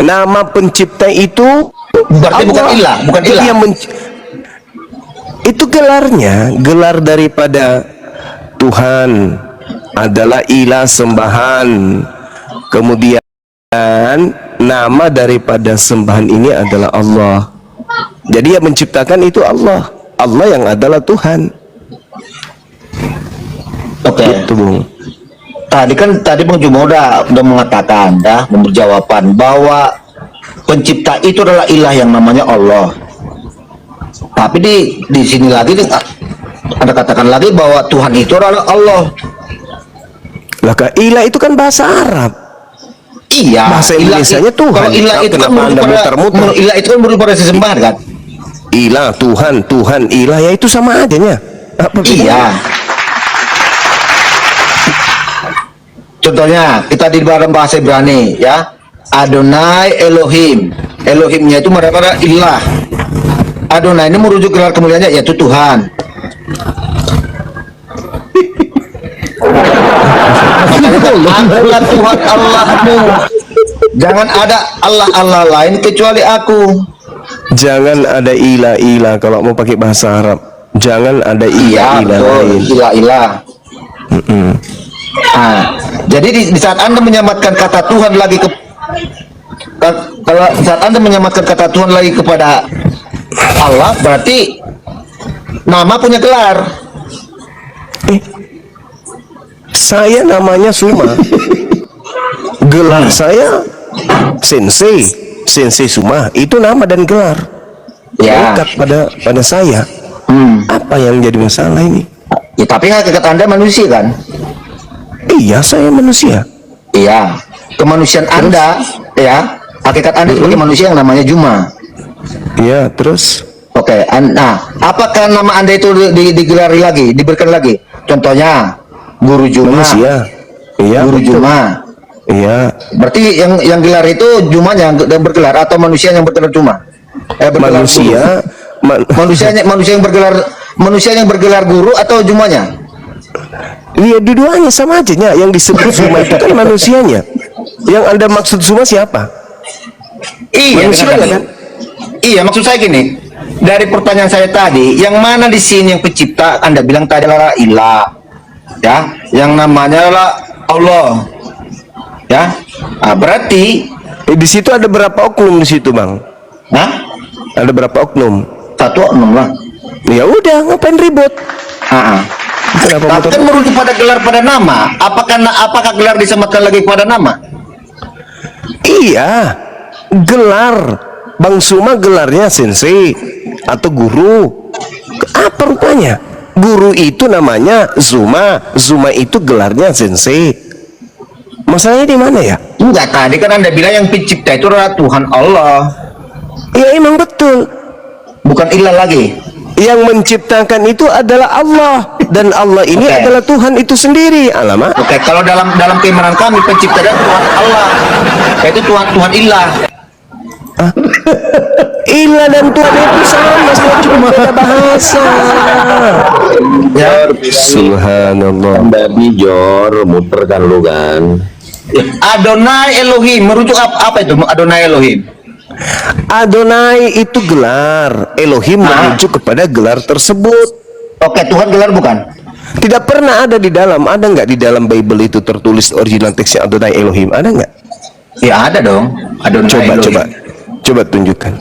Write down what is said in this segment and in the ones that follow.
nama pencipta itu berarti Allah. bukan ilah, bukan ilah. Itu gelarnya, gelar daripada Tuhan adalah ilah, sembahan. Kemudian nama daripada sembahan ini adalah Allah. Jadi yang menciptakan itu Allah, Allah yang adalah Tuhan. Oke. Gitu, Bung. Tadi Bung Juma udah mengatakan ya, memberi jawaban bahwa pencipta itu adalah ilah yang namanya Allah. Tapi di sini lagi ada katakan lagi bahwa Tuhan itu adalah Allah. Lah, ilah itu kan bahasa Arab. Iya. Bahasa Indonesianya Tuhan. Kalau ilah itu kan ilah itu kan merujuk pada sesembahan kan? Ilah, Tuhan, Tuhan, ilah, ya itu sama adanya. Iya. Contohnya kita di dalam bahasa Ibrani ya, Adonai Elohim. Elohimnya itu adalah ilah. Adonai ini merujuk gelar kemuliaannya yaitu Tuhan. Adalah Tuhan Allahmu. Jangan ada Allah lain kecuali aku. Jangan ada ilah-ilah kalau mau pakai bahasa Arab. Jangan ada ilah-ilah lain. Ilah-ilah. Nah, jadi di saat Anda menyamatkan kata Tuhan lagi kalau saat Anda menyamatkan kata Tuhan lagi kepada Allah, berarti nama punya gelar. Saya namanya Suma. Gelar saya Sensei Suma. Itu nama dan gelar. Ya. Lekat pada saya. Apa yang jadi masalah ini? Ya, tapi hakikat Anda manusia kan? Iya, saya manusia. Iya. Kemanusiaan Anda, ya. Hakikat Anda sebagai manusia yang namanya Juma. Iya, terus? Oke. Nah, apakah nama Anda itu digelari lagi, diberikan lagi? Contohnya Guru Juma. Manusia. Iya. Guru betul. Juma. Iya. Berarti yang gelar itu Jumanya yang bergelar atau manusia yang bergelar Juma? Manusia. Manusia yang bergelar guru atau Jumanya? Iya, dua-duanya sama aja nya. Yang disebut Suma itu kan manusianya. Yang Anda maksud Suma siapa? Iya, manusia kan? Iya, maksud saya gini. Dari pertanyaan saya tadi, yang mana di sini yang pencipta? Anda bilang tadi adalah ilah, ya. Yang namanya adalah Allah, ya. Nah, berarti Di situ ada berapa oknum di situ, Bang? Hah? Ada berapa oknum? Satu oknum lah. Ya udah, ngapain ribut? Kenapa Tapi kan merujuk pada gelar pada nama. Apakah gelar disematkan lagi pada nama? Iya, gelar Bang Suma gelarnya sensei atau guru. Apa rupanya? Guru itu namanya Zuma, Zuma itu gelarnya sensei. Masalahnya di mana ya? Enggak, tadi kan Anda bilang yang pencipta itu adalah Tuhan Allah. Ya emang betul. Bukan ilah lagi. Yang menciptakan itu adalah Allah, dan Allah ini adalah Tuhan itu sendiri. Alamak. Oke, kalau dalam keimanan kami pencipta adalah Tuhan Allah, yaitu Tuhan ilah. Ilah dan Tuhan itu sama, cuma beda bahasa. Ya, Subhanallah. Babi Jor muter kan lu kan. Adonai Elohim merujuk apa itu Adonai Elohim? Adonai itu gelar, Elohim merujuk kepada gelar tersebut. Oke, Tuhan gelar bukan? Tidak pernah ada di dalam, ada nggak di dalam Bible itu tertulis original teksnya Adonai Elohim? Ada nggak? Ya ada dong. Adonai Elohim. Coba tunjukkan.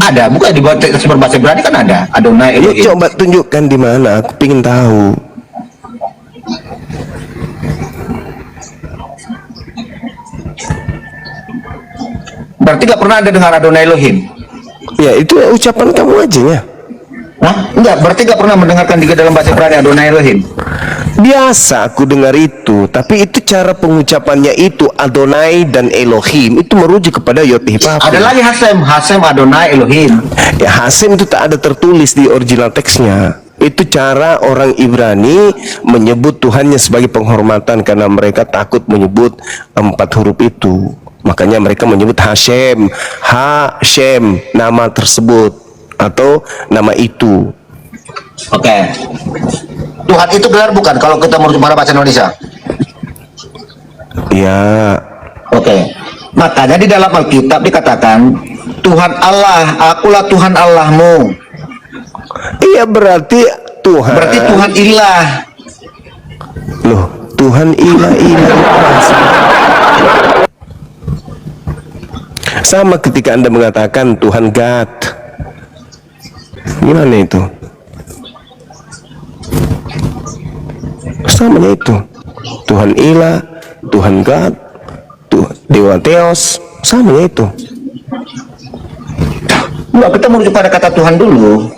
Ada, bukan dibuat teks berbahasa Ibrani kan ada Adonai Elohim. Ya, coba tunjukkan di mana, aku ingin tahu. Berarti gak pernah ada dengar Adonai Elohim? Ya itu ucapan kamu aja ya. Hah? Enggak, berarti gak pernah mendengarkan juga dalam bahasa Ibrani Adonai Elohim? Biasa aku dengar itu, tapi itu cara pengucapannya itu Adonai dan Elohim itu merujuk kepada Yod-Heh-Vav. Ada lagi Hasem Adonai Elohim. Ya Hasem itu tak ada tertulis di original teksnya. Itu cara orang Ibrani menyebut Tuhannya sebagai penghormatan karena mereka takut menyebut 4 huruf itu. Makanya mereka menyebut Hashem, nama tersebut atau nama itu. Oke. Tuhan itu gelar bukan kalau kita merujuk pada bahasa Indonesia? Ya. Oke. Makanya di dalam Alkitab dikatakan, Tuhan Allah, akulah Tuhan Allahmu. Iya, berarti Tuhan. Berarti Tuhan ilah. Loh, Tuhan ilah. Sama ketika Anda mengatakan Tuhan God. Gimana itu? Samanya itu. Tuhan ilah, Tuhan God, Dewa Theos, samanya itu. Nah, kita merujuk pada kata Tuhan dulu.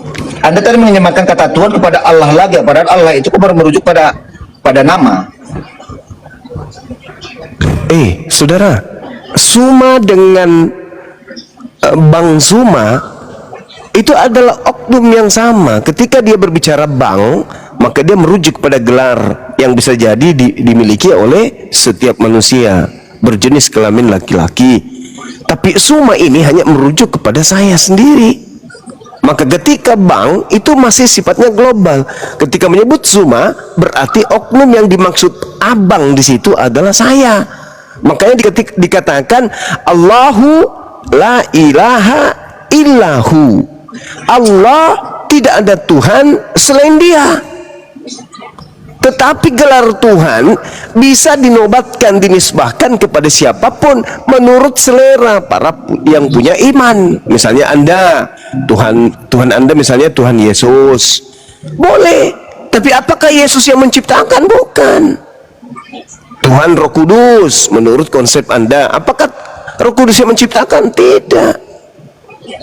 Anda tadi menyematkan kata Tuhan kepada Allah lagi, padahal Allah itu baru merujuk pada nama. Saudara, Suma dengan Bang Suma itu adalah oknum yang sama. Ketika dia berbicara bang, maka dia merujuk pada gelar yang bisa jadi dimiliki oleh setiap manusia berjenis kelamin laki-laki. Tapi Suma ini hanya merujuk kepada saya sendiri. Maka ketika bang itu masih sifatnya global. Ketika menyebut Suma, berarti oknum yang dimaksud abang di situ adalah saya. Makanya dikatakan Allahu la ilaha illahu. Allah tidak ada Tuhan selain Dia. Tetapi gelar Tuhan bisa dinobatkan, dinisbahkan kepada siapapun menurut selera para yang punya iman. Misalnya Anda, Tuhan Anda misalnya Tuhan Yesus. Boleh. Tapi apakah Yesus yang menciptakan? Bukan. Tuhan Roh Kudus menurut konsep Anda. Apakah Roh Kudus yang menciptakan? Tidak.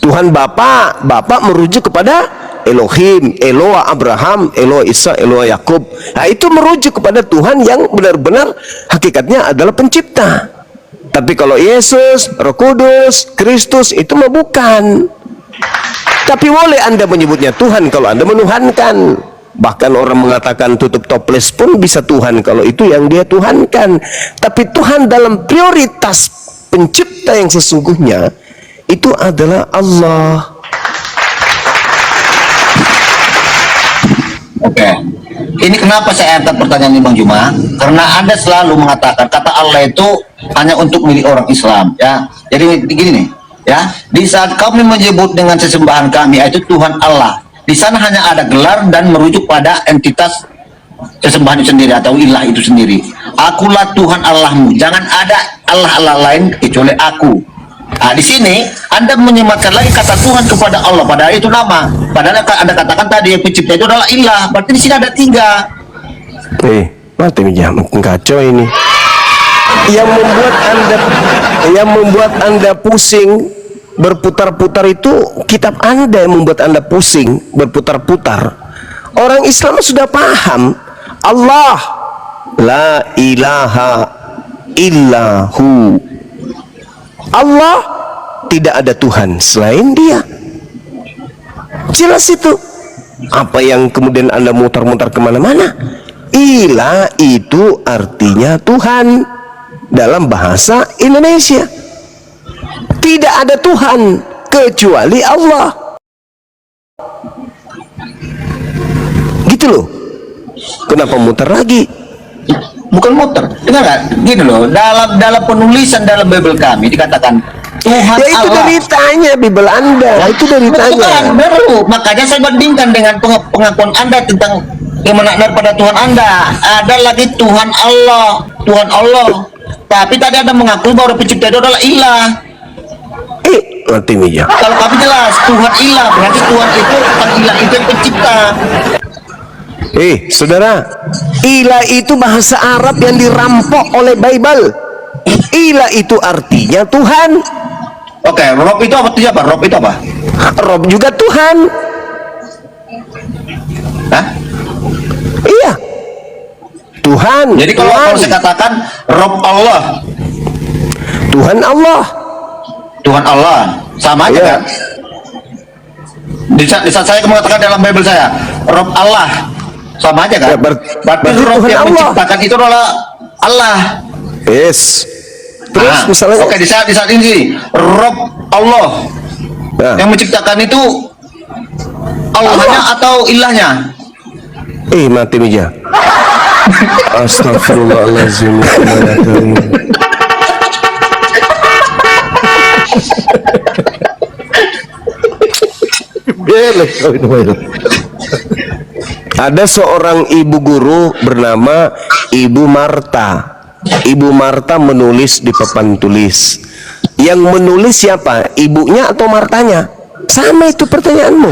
Tuhan Bapa merujuk kepada Elohim, Eloah Abraham, Eloah Isa, Eloah Yakub. Nah, itu merujuk kepada Tuhan yang benar-benar hakikatnya adalah pencipta. Tapi kalau Yesus, Roh Kudus, Kristus itu mah bukan. Tapi boleh Anda menyebutnya Tuhan kalau Anda menuhankan. Bahkan orang mengatakan tutup toples pun bisa Tuhan kalau itu yang dia tuhankan. Tapi Tuhan dalam prioritas pencipta yang sesungguhnya itu adalah Allah. Oke. Ini kenapa saya angkat pertanyaan ini Bang Juma? Karena Anda selalu mengatakan kata Allah itu hanya untuk milik orang Islam, ya. Jadi begini nih, ya. Di saat kami menyebut dengan sesembahan kami yaitu Tuhan Allah, di sana hanya ada gelar dan merujuk pada entitas sesembahan itu sendiri atau ilah itu sendiri. Akulah Tuhan Allahmu. Jangan ada Allah lain kecuali aku. Nah, di sini Anda menyematkan lagi kata Tuhan kepada Allah, padahal itu nama. Padahal Anda katakan tadi yang pencipta itu adalah ilah. Berarti di sini ada 3. Mati jam kacau ini. Yang membuat Anda pusing berputar-putar itu kitab Anda yang membuat Anda pusing berputar-putar. Orang Islam sudah paham Allah la ilaha illahu. Allah tidak ada Tuhan selain Dia. Jelas itu. Apa yang kemudian Anda mutar-mutar kemana-mana? Ilah itu artinya Tuhan dalam bahasa Indonesia. Tidak ada Tuhan kecuali Allah. Gitu loh. Kenapa muter lagi? Bukan muter. Dengar nggak? Gini loh. Dalam penulisan dalam Bible kami dikatakan Tuhan Ya itu Allah. dari tanya Bible Anda. Itu dari tanya. Bukan, baru. Makanya saya bandingkan dengan pengakuan Anda tentang yang menaikkan pada Tuhan Anda. Ada lagi Tuhan Allah. Tuhan Allah. Tapi tadi Anda mengaku bahwa pencipta itu adalah ilah. Nanti Mija. Kalau kami jelas Tuhan ilah, berarti Tuhan itu bukan ilah, itu yang pencipta. Saudara, ilah itu bahasa Arab yang dirampok oleh Bible. Ilah itu artinya Tuhan. Oke, Rob itu apa? Rob itu apa? Rob juga Tuhan. Hah? Iya. Tuhan. Jadi kalau saya katakan Rob Allah, Tuhan Allah. Tuhan Allah, sama aja kan? Di saat saya mengatakan dalam Bible saya, Rob Allah, sama aja kan? Ya, berarti Rob Tuhan yang Allah menciptakan itu adalah Allah. Yes. Terus misalnya Oke, di saat ini Rob Allah yang menciptakan itu Allahnya atau ilahnya? Mati Mija. Astagfirullahaladzim. Ada seorang ibu guru bernama Ibu Marta. Ibu Marta menulis di papan tulis. Yang menulis siapa? Ibunya atau Martanya? Sama itu pertanyaanmu.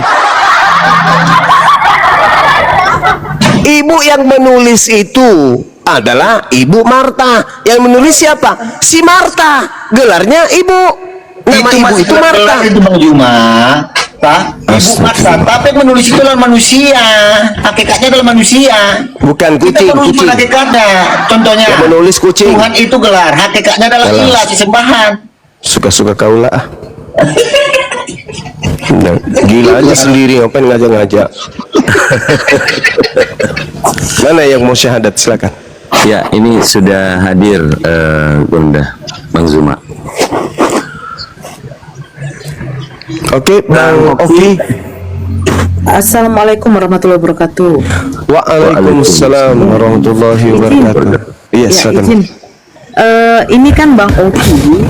Ibu yang menulis itu adalah Ibu Marta. Yang menulis siapa? Si Marta. Gelarnya ibu. Nama ibu itu Marta. Itu Bang Juma, Pak. Ibu Marta. Tapi yang menulis itu adalah manusia. Hakikatnya adalah manusia. Bukan Kita kucing, menulis kucing. hakikatnya. Contohnya. Yang menulis kucing. Tuhan itu gelar. Hakikatnya adalah Gelar. ilah, sesembahan. Suka-suka kau lah. Nah, gila aja sendiri, ngapain ngajak-ngajak. Mana yang mau syahadat, silakan. Ya, ini sudah hadir Bunda Bang Zuma. Oke, Bang Oki. Assalamualaikum warahmatullahi wabarakatuh. Waalaikumsalam warahmatullahi wabarakatuh. Iya, Ya, silakan. izin. Ini kan Bang Oki,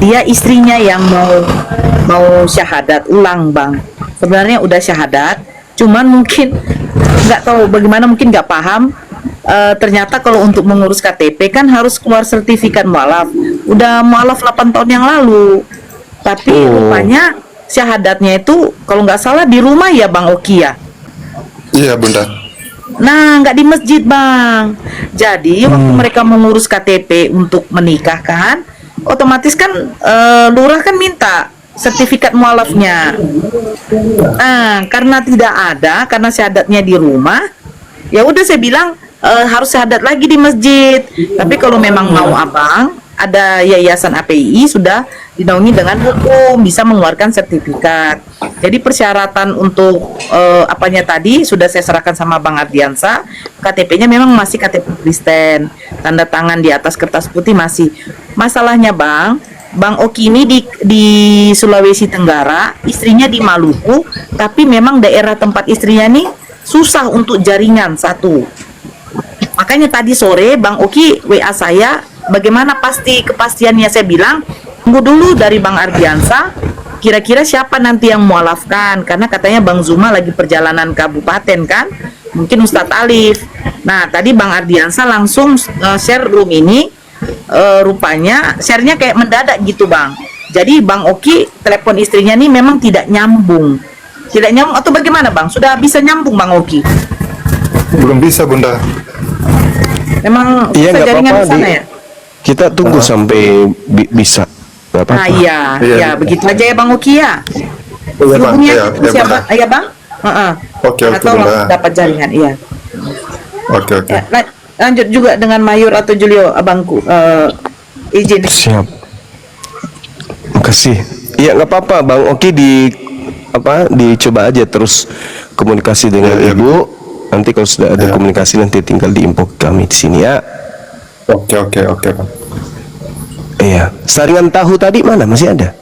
dia istrinya yang mau syahadat ulang, Bang. Sebenarnya udah syahadat, cuman mungkin nggak tahu bagaimana, mungkin nggak paham. Ternyata kalau untuk mengurus KTP kan harus keluar sertifikat mualaf. Udah mualaf 8 tahun yang lalu. Tapi rupanya syahadatnya itu kalau nggak salah di rumah ya Bang Oki ya. Iya Bunda. Nah, nggak di masjid, Bang. Jadi waktu mereka mengurus KTP untuk menikah kan, otomatis kan lurah kan minta sertifikat mualafnya. Nah, karena tidak ada, karena syahadatnya di rumah, ya udah saya bilang harus syahadat lagi di masjid. Tapi kalau memang mau Abang, ada yayasan API sudah dinaungi dengan hukum, bisa mengeluarkan sertifikat. Jadi persyaratan untuk apanya tadi sudah saya serahkan sama Bang Ardiansa. KTP-nya memang masih KTP Kristen, tanda tangan di atas kertas putih masih. Masalahnya Bang Oki ini di Sulawesi Tenggara, istrinya di Maluku, tapi memang daerah tempat istrinya nih susah untuk jaringan satu. Makanya tadi sore Bang Oki WA saya, bagaimana kepastiannya, saya bilang tunggu dulu dari Bang Ardiansa, kira-kira siapa nanti yang mualafkan, karena katanya Bang Zuma lagi perjalanan kabupaten kan, mungkin Ustadz Alif. Nah tadi Bang Ardiansa langsung share room ini, rupanya share-nya kayak mendadak gitu Bang. Jadi Bang Oki telepon istrinya nih memang tidak nyambung atau bagaimana Bang? Sudah bisa nyambung Bang Oki? Belum bisa Bunda. Memang Iya, susah nggak jaringan apa-apa, di sana Di. ya? Kita tunggu sampai bisa. Gak apa-apa. Nah iya, Iya. ya begitu aja ya Bang Oki ya. Iya Bang. Hubungnya Iya, iya siapa? Bunda. Ya Bang? Oke, Atau Bunda. langsung dapat jaringan, iya. Oke. Ya, lanjut juga dengan Mayur atau Julio, abangku. Izin. Siap. Makasih. Iya, nggak apa-apa, Bang Oki dicoba aja terus komunikasi dengan Iya, iya. Ibu. Nanti kalau sudah ada komunikasi nanti tinggal diinfo ke kami di sini ya. Oke Bang. Iya. Saringan tahu tadi mana? Masih ada?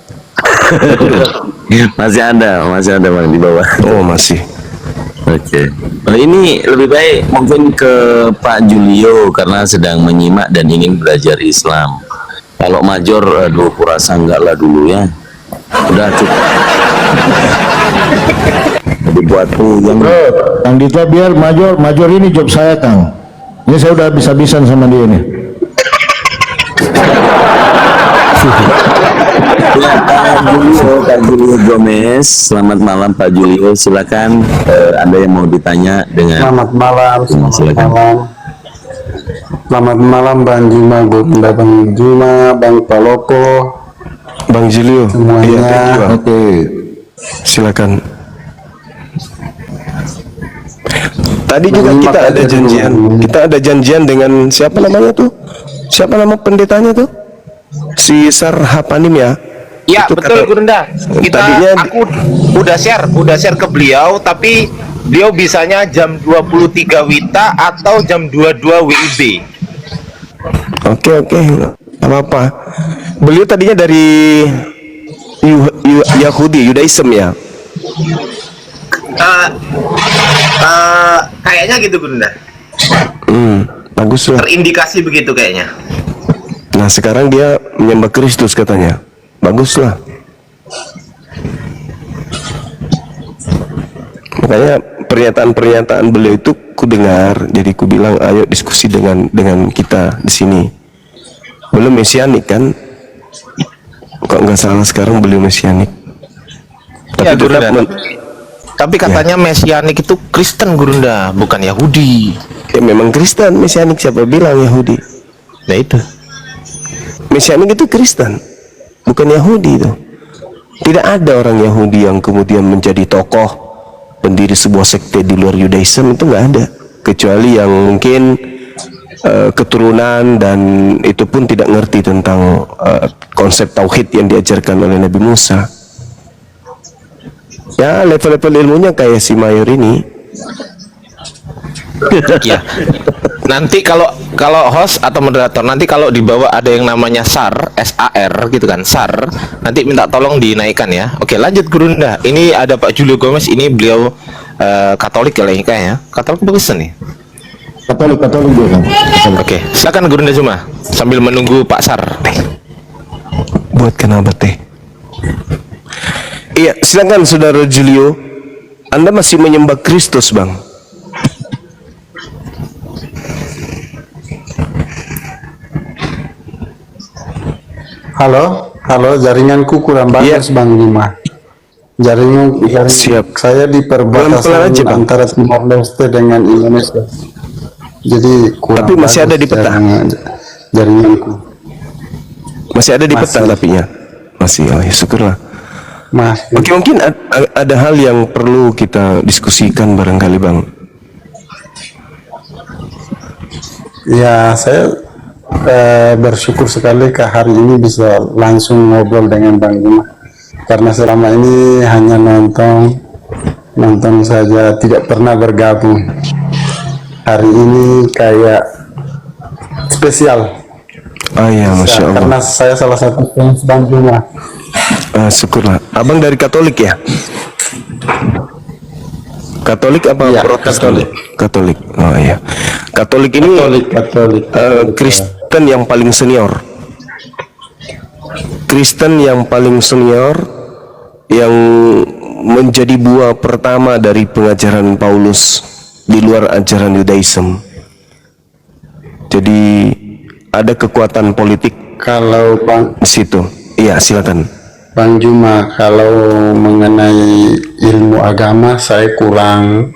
Masih ada Bang di bawah. Oh, masih. Oke. Ini lebih baik mungkin ke Pak Julio karena sedang menyimak dan ingin belajar Islam. Kalau Major, aduh kurasa enggak lah dulu ya. Udah cukup. Dibuatku yang Kang Dita biar Major ini job saya Kang. Ini saya udah habis-habisan sama dia nih. ya, Pak Julio Gomez. Selamat malam Pak Julio. Silakan Anda yang mau ditanya dengan. Selamat malam, Silakan. Selamat malam Bang Juma, Bunda Bang Juma, Bang Palopo, Bang Julio. Semuanya. Iya, thank you, Bang. Oke. Silakan. Tadi juga kita ada janjian. Kita ada janjian dengan siapa namanya tuh? Siapa nama pendetanya tuh? Si Sarhapanim ya? Ya Itu betul kata- Gurunda. tadinya- Aku udah share ke beliau, tapi beliau bisanya jam 23 WITA atau jam 22 WIB. Oke, nggak apa-apa. Beliau tadinya dari Yahudi, Yudaism ya? Kayaknya gitu Gurunda. Bagus lah. Terindikasi begitu kayaknya. Nah sekarang dia menyembah Kristus katanya. baguslah. Makanya pernyataan-pernyataan beliau itu ku dengar, jadi ku bilang ayo diskusi dengan kita di sini. Belum mesianik kan? Kok nggak salah sekarang beliau mesianik. Tapi Ya, tetap Gurunda. Tapi katanya Mesianik itu Kristen, Gurunda, bukan Yahudi. ya memang Kristen mesianik, siapa bilang Yahudi? Nah itu. Mesianik itu Kristen, bukan Yahudi itu. Tidak ada orang Yahudi yang kemudian menjadi tokoh pendiri sebuah sekte di luar Yudaism, itu nggak ada. Kecuali yang mungkin keturunan, dan itu pun tidak ngerti tentang konsep tauhid yang diajarkan oleh Nabi Musa. Ya level-level ilmunya kayak si Mayor ini. Ya. Nanti kalau host atau moderator, nanti kalau di bawah ada yang namanya SAR, SAR gitu kan, SAR, nanti minta tolong dinaikkan ya. Oke, lanjut Gurunda. Ini ada Pak Julio Gomez, ini beliau Katolik kayaknya. Katolik bagus nih. Katolik dia kan. Oke, silakan Gurunda Zuma sambil menunggu Pak SAR. Buat kenapa teh? Iya, silakan Saudara Julio. Anda masih menyembah Kristus, Bang? Halo, jaringanku kurang bagus Iya. Bang Juma. Jaringan Siap. saya di Pelan-pelan perbatasan aja, Bang. antara Timor Leste dengan Indonesia. Jadi kurang Tapi masih ada di peta. jaringanku. Masih ada di Masih. peta tapi ya? Masih, oh ya syukurlah. Mas, Oke, mungkin ada hal yang perlu kita diskusikan barangkali, Bang. ya saya bersyukur sekali ke hari ini bisa langsung ngobrol dengan Bang Juma. Karena selama ini hanya nonton saja, tidak pernah bergabung. Hari ini kayak spesial. Ah ya, Masya Allah. Karena saya salah satu fans Bang Juma. Syukurlah. Abang dari Katolik ya? Katolik apa Iya, Protestan? Katolik. Katolik. Oh iya. Katolik ini Katolik. Kristen yang paling senior. Kristen yang paling senior, yang menjadi buah pertama dari pengajaran Paulus di luar ajaran Yudaism. Jadi ada kekuatan politik Kalau di situ. Iya, silakan. Bang Juma, kalau mengenai ilmu agama saya kurang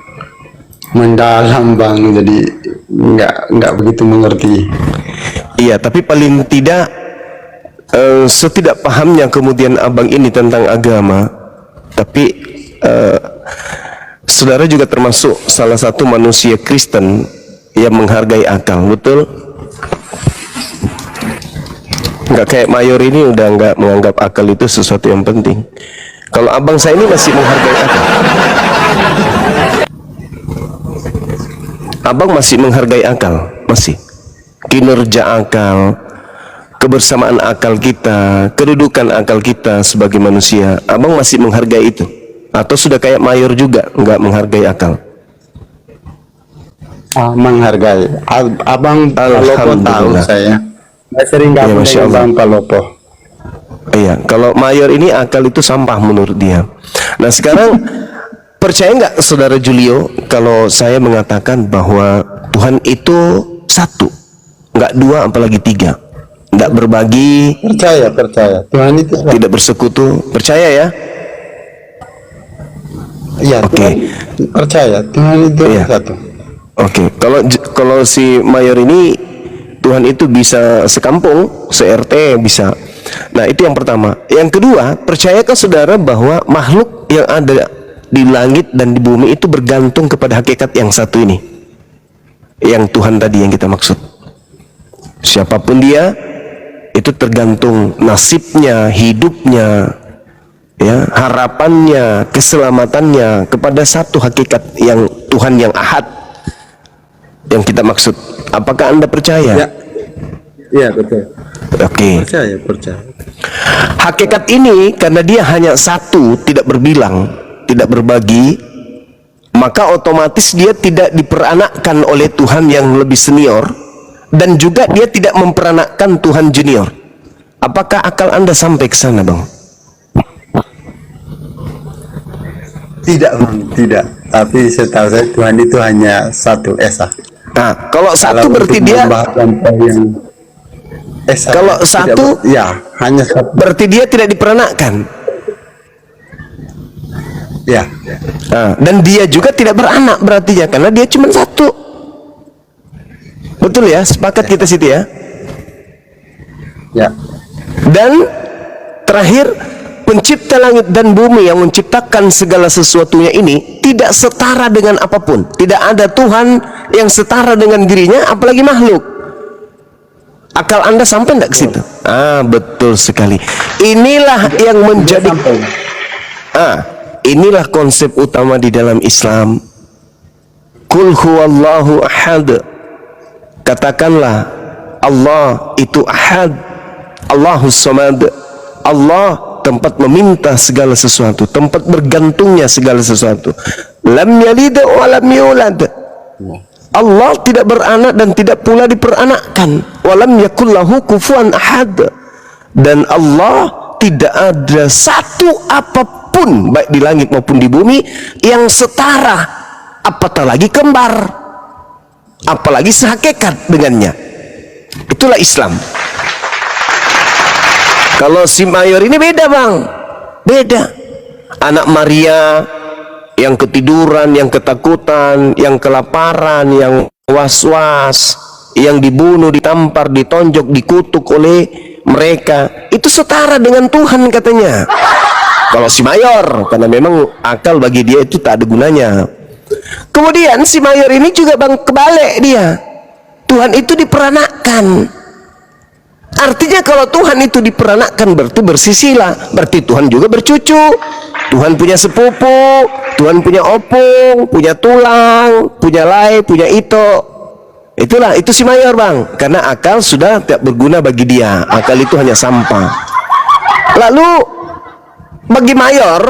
mendalam Bang, jadi nggak begitu mengerti. Iya, tapi paling tidak setidak pahamnya kemudian abang ini tentang agama, tapi saudara juga termasuk salah satu manusia Kristen yang menghargai akal, betul? Nggak kayak Mayor ini udah nggak menganggap akal itu sesuatu yang penting. Kalau abang saya ini masih menghargai akal. Abang masih menghargai akal, masih. Kinerja akal, kebersamaan akal kita, kedudukan akal kita sebagai manusia, abang masih menghargai itu? Atau sudah kayak Mayor juga nggak menghargai akal? Menghargai. Abang Palopo tahu Alhamdulillah. saya sering Ya, gabung Masya dengan Allah. Bang Palopo. Iya, kalau Mayor ini akal itu sampah menurut dia. Nah sekarang percaya nggak Saudara Julio kalau saya mengatakan bahwa Tuhan itu satu, nggak dua apalagi tiga, nggak berbagi, Percaya. Tuhan itu satu. tidak bersekutu, percaya ya? Iya, Oke. Tuhan percaya. Tuhan itu Iya. satu. Oke, kalau si Mayor ini Tuhan itu bisa sekampung, se-RT bisa. Nah itu yang pertama. Yang kedua, percayakah saudara bahwa makhluk yang ada di langit dan di bumi itu bergantung kepada hakikat yang satu ini, yang Tuhan tadi yang kita maksud? Siapapun dia, itu tergantung nasibnya, hidupnya, ya, harapannya, keselamatannya kepada satu hakikat yang Tuhan yang ahad yang kita maksud. Apakah Anda percaya? Iya, betul. Oke. Percaya. Hakikat ini karena dia hanya satu, tidak berbilang, tidak berbagi, maka otomatis dia tidak diperanakkan oleh Tuhan yang lebih senior, dan juga dia tidak memperanakkan Tuhan junior. Apakah akal Anda sampai ke sana, Bang? Tidak bang, tidak. Tapi setahu saya Tuhan itu hanya satu esa. Nah, kalau satu Kalau berarti untuk dia, menambah contoh yang esa. Kalau tidak, satu, ya hanya satu. berarti dia tidak diperanakkan. Ya, Nah, dan dia juga tidak beranak berarti ya, karena dia cuma satu. Betul ya, sepakat kita situ ya. ya. Dan terakhir, pencipta langit dan bumi yang menciptakan segala sesuatunya ini tidak setara dengan apapun. Tidak ada Tuhan yang setara dengan dirinya, apalagi makhluk. Akal Anda sampai enggak ke situ? Ah, betul sekali. Inilah yang menjadi inilah konsep utama di dalam Islam. Qul huwallahu ahad. Katakanlah Allah itu ahad. Allahus samad. Allah tempat meminta segala sesuatu, tempat bergantungnya segala sesuatu. Lam yalid wa lam yulad. Allah tidak beranak dan tidak pula diperanakkan. Walam yakul lahu kufuwan ahad. Dan Allah tidak ada satu apapun baik di langit maupun di bumi yang setara, apatah lagi kembar, apalagi sehakikat dengannya. Itulah Islam. Kalau si mayor ini beda, Bang. Beda. Anak Maria yang ketiduran, yang ketakutan, yang kelaparan, yang was-was, yang dibunuh, ditampar, ditonjok, dikutuk oleh mereka, itu setara dengan Tuhan katanya. Kalau si mayor, karena memang akal bagi dia itu tak ada gunanya. Kemudian si mayor ini juga, Bang, kebalik dia. Tuhan itu diperanakkan. Artinya kalau Tuhan itu diperanakkan berarti bersisilah, berarti Tuhan juga bercucu, Tuhan punya sepupu, Tuhan punya opung, punya tulang, punya lai, punya ito. Itulah, itu si mayor, Bang, karena akal sudah tidak berguna bagi dia. Akal itu hanya sampah. Lalu bagi mayor,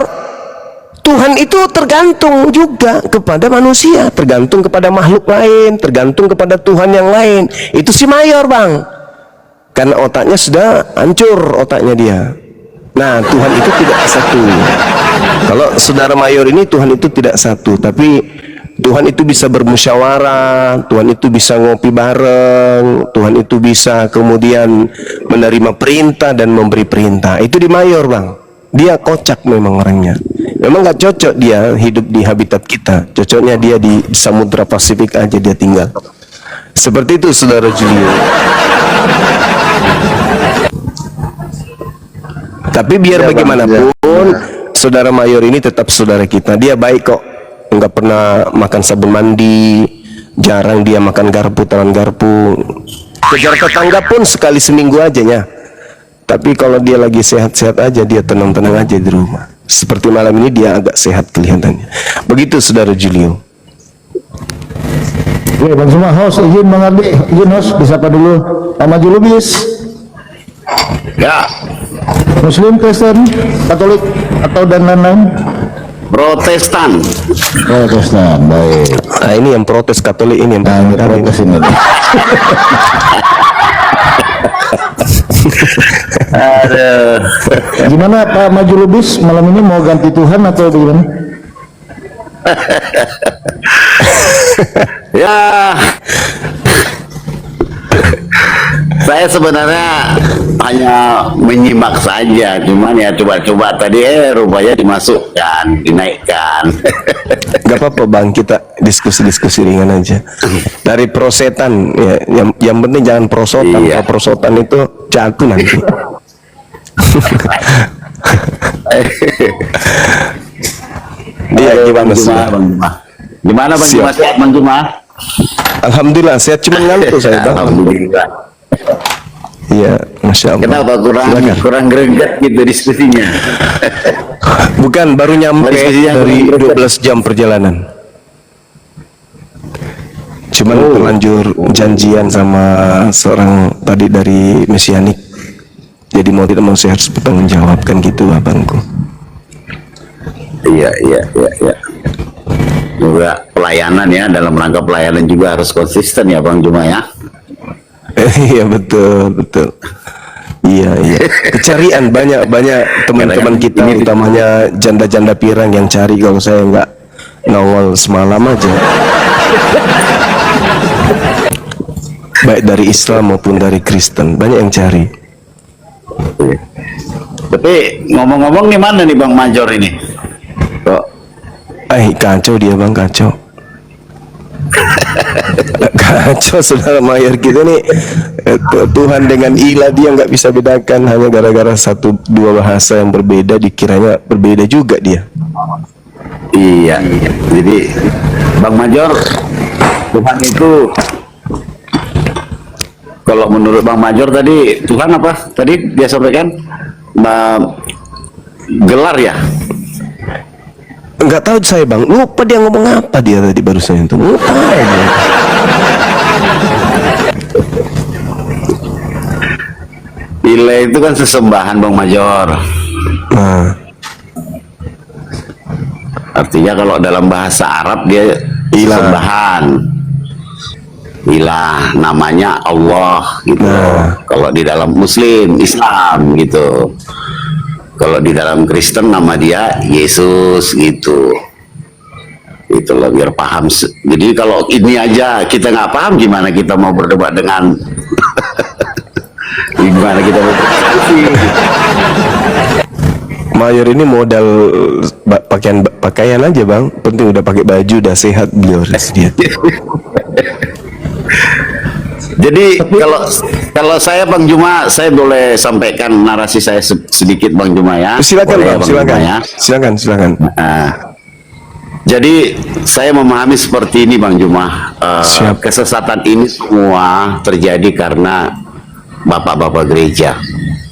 Tuhan itu tergantung juga kepada manusia, tergantung kepada makhluk lain, tergantung kepada Tuhan yang lain. Itu si mayor, Bang. Karena otaknya sudah hancur, otaknya dia. Nah, Tuhan itu tidak satu. Kalau saudara mayor ini, Tuhan itu tidak satu, tapi Tuhan itu bisa bermusyawarah, Tuhan itu bisa ngopi bareng, Tuhan itu bisa kemudian menerima perintah dan memberi perintah. Itu di mayor, Bang. Dia kocak memang orangnya. Memang nggak cocok dia hidup di habitat kita. Cocoknya dia di Samudra Pasifik aja dia tinggal. Seperti itu, Saudara Julio. Tapi biar bagaimanapun, saudara mayor ini tetap saudara kita. Dia baik kok, nggak pernah makan sabun mandi, jarang dia makan garpu, tangan garpu. Kejar tetangga pun sekali seminggu aja ya. Tapi kalau dia lagi sehat-sehat aja, dia tenang-tenang aja di rumah. Seperti malam ini dia agak sehat kelihatannya. Begitu, Saudara Julio. Oke, Bang Suma, host, izin Bang Ardi, izin host, disapa dulu. Pak Maju Lubis. Ya, Muslim, Kristen, Katolik, atau dan lain-lain? Protestan. Protestan, baik. Nah, ini yang protes Katolik ini yang Nah, ini protes ini. Aduh. Gimana Pak Maju Lubis, malam ini mau ganti Tuhan atau bagaimana? Ya, saya sebenarnya hanya menyimak saja, cuman ya coba-coba tadi rupanya dimasukkan, dinaikkan. Gak apa-apa, Bang, kita diskusi-diskusi ringan aja. Dari prosetan ya, yang penting jangan prosotan. Iya. Kalau prosotan itu jago nanti. Iya, gimana sih? Bang Juma? Gimana Bang Siap. Juma? Sehat Bang Juma? Alhamdulillah, sehat, cuma ngantuk saya, Bang. Alhamdulillah. Iya, Masya Allah. Kenapa kurang greget gitu diskusinya? Bukan, baru nyampe Diskusinya dari kurang 12 jam perjalanan. Cuman terlanjur janjian sama seorang tadi dari Mesianik. Jadi mau tidak mau saya harus bertanggung jawabkan gitu, abangku. Iya. Juga pelayanan ya, dalam rangka pelayanan juga harus konsisten ya Bang Juma ya. Iya, betul. Iya, iya. Kecarian banyak teman-teman kita, utamanya janda-janda pirang yang cari kalau saya nggak nongol semalam aja. Baik dari Islam maupun dari Kristen, banyak yang cari. Tapi ngomong-ngomong nih mana nih Bang Major ini? Kok Kacau dia bang, kacau. Kacau saudara mayor kita nih. Tuhan dengan ilah dia nggak bisa bedakan, hanya gara-gara satu dua bahasa yang berbeda dikiranya berbeda juga dia. iya. Jadi Bang Major, Tuhan itu kalau menurut Bang Major tadi Tuhan apa? Tadi dia sampaikan gelar ya? Nggak tahu saya bang, lupa dia ngomong apa dia tadi barusan itu. Lupa dia. Ilah itu kan sesembahan Bang Major. Nah, Artinya kalau dalam bahasa Arab dia sesembahan. Ilah namanya Allah gitu. Kalau di dalam Muslim, Islam gitu. Kalau di dalam Kristen nama dia Yesus gitu. Itulah biar paham. Jadi kalau ini aja kita nggak paham, gimana kita mau berdebat dengan gimana kita mau berdiskusi. mayor ini modal pakaian aja bang, penting udah pakai baju, udah sehat beliau dia. Jadi kalau saya Bang Juma, saya boleh sampaikan narasi saya sedikit Bang Juma ya. Silakan Boleh, bang, silakan. Juma, ya? Silakan. Nah, jadi saya memahami seperti ini Bang Juma. Siap. Kesesatan ini semua terjadi karena bapak-bapak gereja,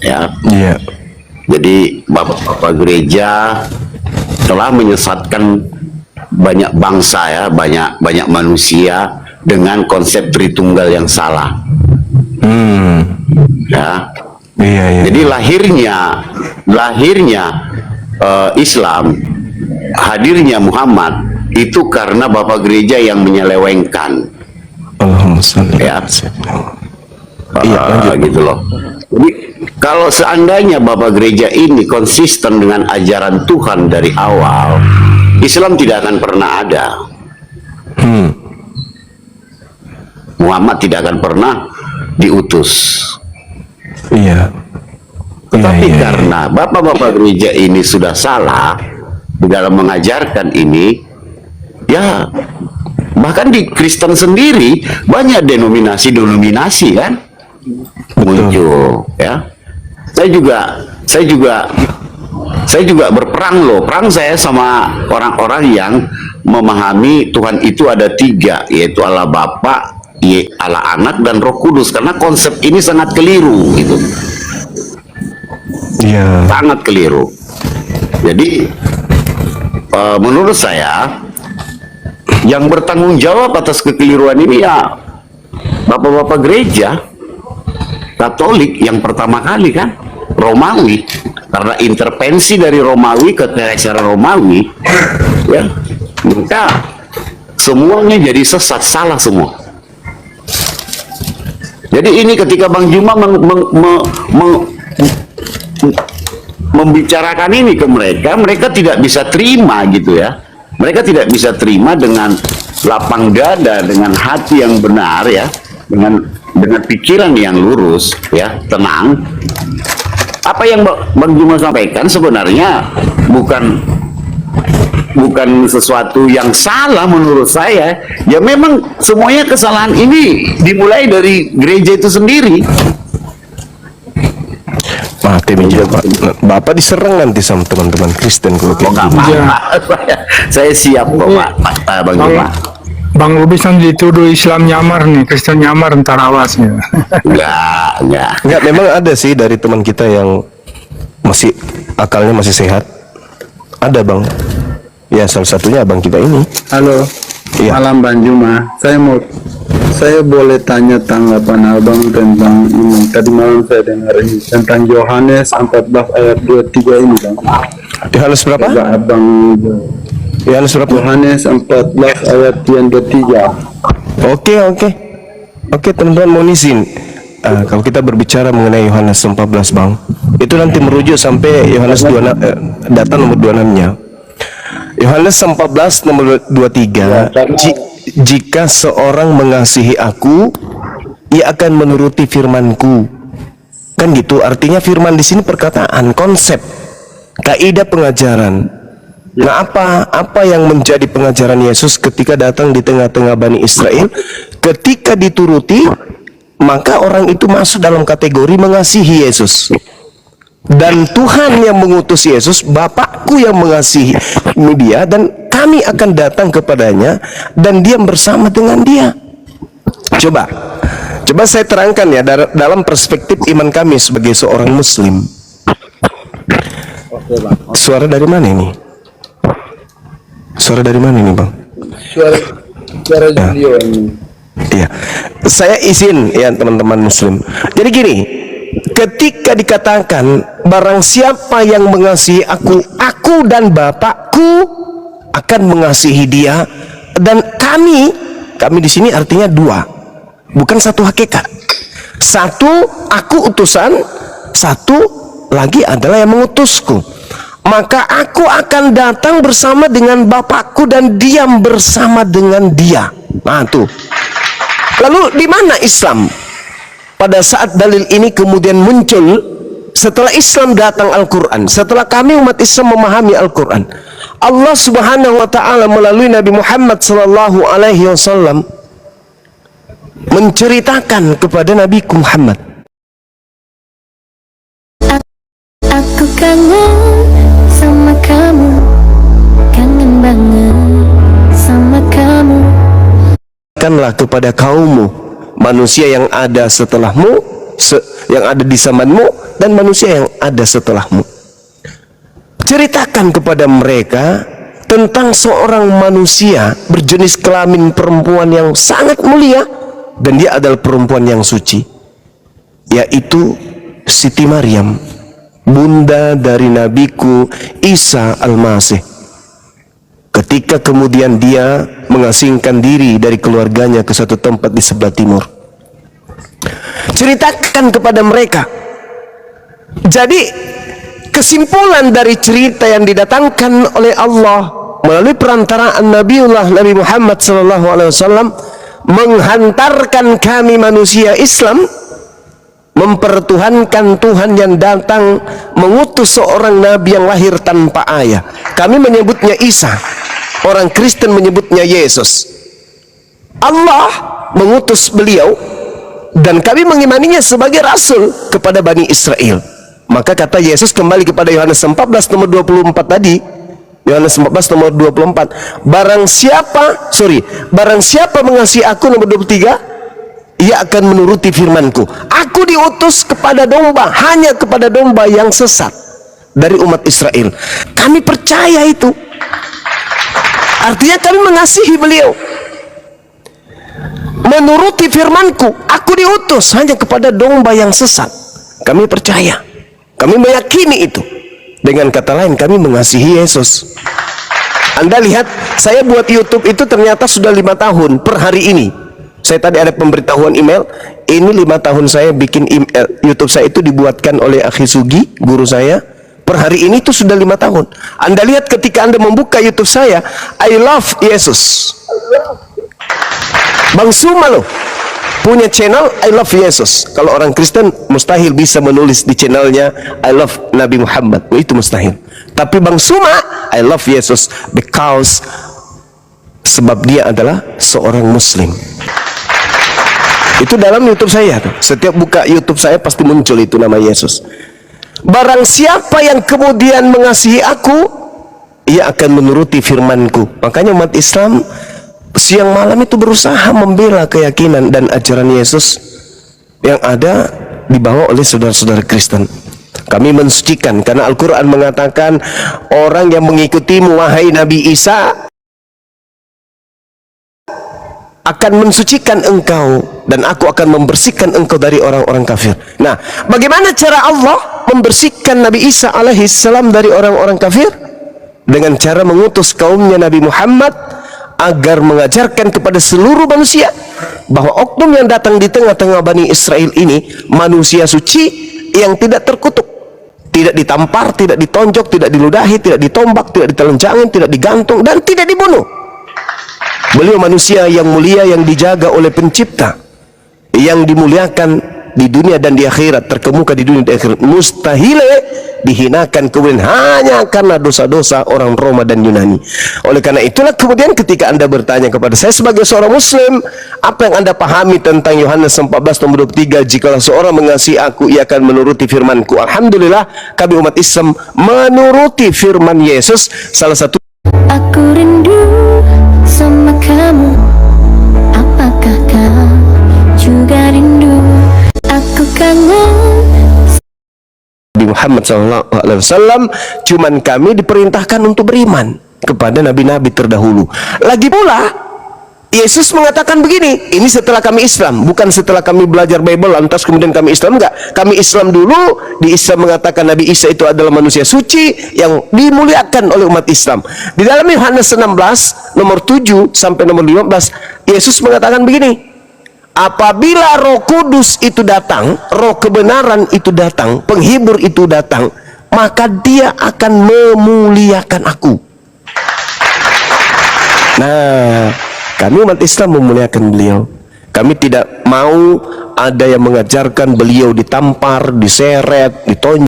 ya. Iya. Jadi bapak-bapak gereja telah menyesatkan banyak bangsa ya, banyak manusia dengan konsep Tritunggal yang salah. Ya. Iya. Jadi lahirnya Islam, hadirnya Muhammad itu karena bapak gereja yang menyelewengkan. Allahumma shalli Ya. Iya, lanjut. Gitu loh. Jadi kalau seandainya bapak gereja ini konsisten dengan ajaran Tuhan dari awal, Islam tidak akan pernah ada. Muhammad tidak akan pernah diutus. Iya. Tetapi Iya. karena bapak-bapak gereja ini sudah salah di dalam mengajarkan ini, ya bahkan di Kristen sendiri banyak denominasi kan muncul, ya. Saya juga berperang loh. Perang saya sama orang-orang yang memahami Tuhan itu ada tiga, yaitu Allah Bapa, Allah Anak, dan Roh Kudus. Karena konsep ini sangat keliru, gitu. Iya. Sangat keliru. Jadi menurut saya yang bertanggung jawab atas kekeliruan ini ya bapak-bapak gereja Katolik yang pertama kali kan, Romawi. Karena intervensi dari Romawi ke Kekaisaran Romawi, ya, maka semuanya jadi sesat, salah semua. Jadi ini ketika Bang Juma membicarakan ini ke mereka, mereka tidak bisa terima gitu ya. Mereka tidak bisa terima dengan lapang dada, dengan hati yang benar ya, dengan pikiran yang lurus ya, tenang. Apa yang Bang Juma sampaikan sebenarnya bukan sesuatu yang salah menurut saya. Ya memang semuanya kesalahan ini dimulai dari gereja itu sendiri. Mati meja Pak. Bapak diserang nanti sama teman-teman Kristen kalau kayak Nggak gitu. apa-apa. Saya siap kok Pak Bang Juma. Bang Ruby kan dituduh Islam nyamar nih, Kristen nyamar, ntar awas ya. Enggak. Enggak, memang ada sih dari teman kita yang masih akalnya masih sehat. Ada bang. Ya salah satunya abang kita ini. Halo, Iya. malam Bang Juma. Saya boleh tanya tanggapan abang tentang ini. Tadi malam saya dengar ini tentang Yohanes 14 ayat 23 ini bang. Yohanes berapa? Coba abang Yohanes berapa? Yohanes 14 ayat yang 23. Oke, teman-teman mau nisin. kalau kita berbicara mengenai Yohanes 14 Bang, itu nanti merujuk sampai Yohanes 26, data nomor 26-nya. Yohanes 14 nomor 23, jika seorang mengasihi aku, ia akan menuruti firmanku. Kan gitu, artinya firman di sini perkataan, konsep, kaidah pengajaran. Nah, apa yang menjadi pengajaran Yesus ketika datang di tengah-tengah Bani Israel? Ketika dituruti, maka orang itu masuk dalam kategori mengasihi Yesus. Dan Tuhan yang mengutus Yesus, Bapakku yang mengasihi dia, dan kami akan datang kepadanya dan diam bersama dengan dia. Coba saya terangkan ya dalam perspektif iman kami sebagai seorang Muslim. Suara dari mana ini? Suara dari mana ini, Bang? Suara Julio ini. Iya, saya izin ya teman-teman Muslim. Jadi gini, ketika dikatakan barang siapa yang mengasihi aku dan Bapakku akan mengasihi dia, dan kami di sini artinya dua, bukan satu hakikat. Satu aku utusan, satu lagi adalah yang mengutusku. Maka aku akan datang bersama dengan Bapakku dan diam bersama dengan dia. Nah tuh. Lalu di mana Islam? Pada saat dalil ini kemudian muncul setelah Islam datang Al-Quran, setelah kami umat Islam memahami Al-Quran, Allah Subhanahu wa Ta'ala melalui Nabi Muhammad Sallallahu Alaihi Wasallam menceritakan kepada Nabi Muhammad, aku kangen sama kamu, kangen banget sama kamu. Kanlah kepada kaummu, manusia yang ada setelahmu, yang ada di zamanmu, dan manusia yang ada setelahmu. Ceritakan kepada mereka tentang seorang manusia berjenis kelamin perempuan yang sangat mulia, dan dia adalah perempuan yang suci, yaitu Siti Maryam, bunda dari nabiku Isa Al-Masih. Ketika kemudian dia mengasingkan diri dari keluarganya ke suatu tempat di sebelah timur, ceritakan kepada mereka. Jadi kesimpulan dari cerita yang didatangkan oleh Allah melalui perantaraan Nabi Muhammad SAW menghantarkan kami manusia Islam mempertuhankan Tuhan yang datang mengutus seorang nabi yang lahir tanpa ayah. Kami menyebutnya Isa, orang Kristen menyebutnya Yesus. Allah mengutus beliau dan kami mengimaninya sebagai rasul kepada Bani Israel. Maka kata Yesus kembali kepada Yohanes 14 nomor 24 tadi, Yohanes 14 nomor 24, barang siapa mengasihi aku, nomor 23, ia akan menuruti firmanku. Aku diutus kepada domba, hanya kepada domba yang sesat dari umat Israel. Kami percaya itu. Artinya kami mengasihi beliau. Menuruti firmanku, aku diutus hanya kepada domba yang sesat. Kami percaya, kami meyakini itu. Dengan kata lain, kami mengasihi Yesus. Anda lihat, saya buat YouTube itu ternyata sudah 5 tahun per hari ini. Saya tadi ada pemberitahuan email, ini 5 tahun saya bikin email, YouTube saya itu dibuatkan oleh Akhi Sugi, guru saya. Per hari ini itu sudah 5 tahun. Anda lihat ketika Anda membuka YouTube saya, I love Yesus. Bang Suma loh punya channel I love Yesus. Kalau orang Kristen mustahil bisa menulis di channelnya I love Nabi Muhammad, itu mustahil. Tapi Bang Suma I love Yesus because sebab dia adalah seorang Muslim. Itu dalam YouTube saya tuh. Setiap buka YouTube saya pasti muncul itu nama Yesus. Barang siapa yang kemudian mengasihi aku, ia akan menuruti firmanku. Makanya umat Islam siang malam itu berusaha membela keyakinan dan ajaran Yesus yang ada dibawa oleh saudara-saudara Kristen. Kami mensucikan karena Al-Quran mengatakan orang yang mengikutimu wahai Nabi Isa akan mensucikan engkau dan aku akan membersihkan engkau dari orang-orang kafir. Nah, bagaimana cara Allah membersihkan Nabi Isa alaihissalam dari orang-orang kafir? Dengan cara mengutus kaumnya Nabi Muhammad agar mengajarkan kepada seluruh manusia bahwa oknum yang datang di tengah-tengah Bani Israel ini manusia suci yang tidak terkutuk, tidak ditampar, tidak ditonjok, tidak diludahi, tidak ditombak, tidak ditelanjangin, tidak digantung, dan tidak dibunuh. Beliau manusia yang mulia, yang dijaga oleh pencipta, yang dimuliakan di dunia dan di akhirat, terkemuka di dunia dan di akhirat, mustahil dihinakan kemudian hanya karena dosa-dosa orang Roma dan Yunani. Oleh karena itulah kemudian ketika Anda bertanya kepada saya sebagai seorang muslim, apa yang Anda pahami tentang Yohanes 14 nomor 23, jikalau seorang mengasihi aku, ia akan menuruti firmanku. Alhamdulillah, kami umat Islam menuruti firman Yesus. Salah satu, Aku rindu sama kamu. Apakah kau juga rindu? Aku kangen. Nabi Muhammad SAW, cuman kami diperintahkan untuk beriman kepada nabi-nabi terdahulu. Lagi pula Yesus mengatakan begini, ini setelah kami Islam, bukan setelah kami belajar Bible lantas kemudian kami Islam, enggak. Kami Islam dulu. Di Islam mengatakan Nabi Isa itu adalah manusia suci yang dimuliakan oleh umat Islam. Di dalam Yohanes 16 nomor 7 sampai nomor 15, Yesus mengatakan begini, apabila Roh Kudus itu datang, Roh kebenaran itu datang, penghibur itu datang, maka dia akan memuliakan aku. Nah, kami umat Islam memuliakan beliau. Kami tidak mau ada yang mengajarkan beliau ditampar, diseret, ditonjok,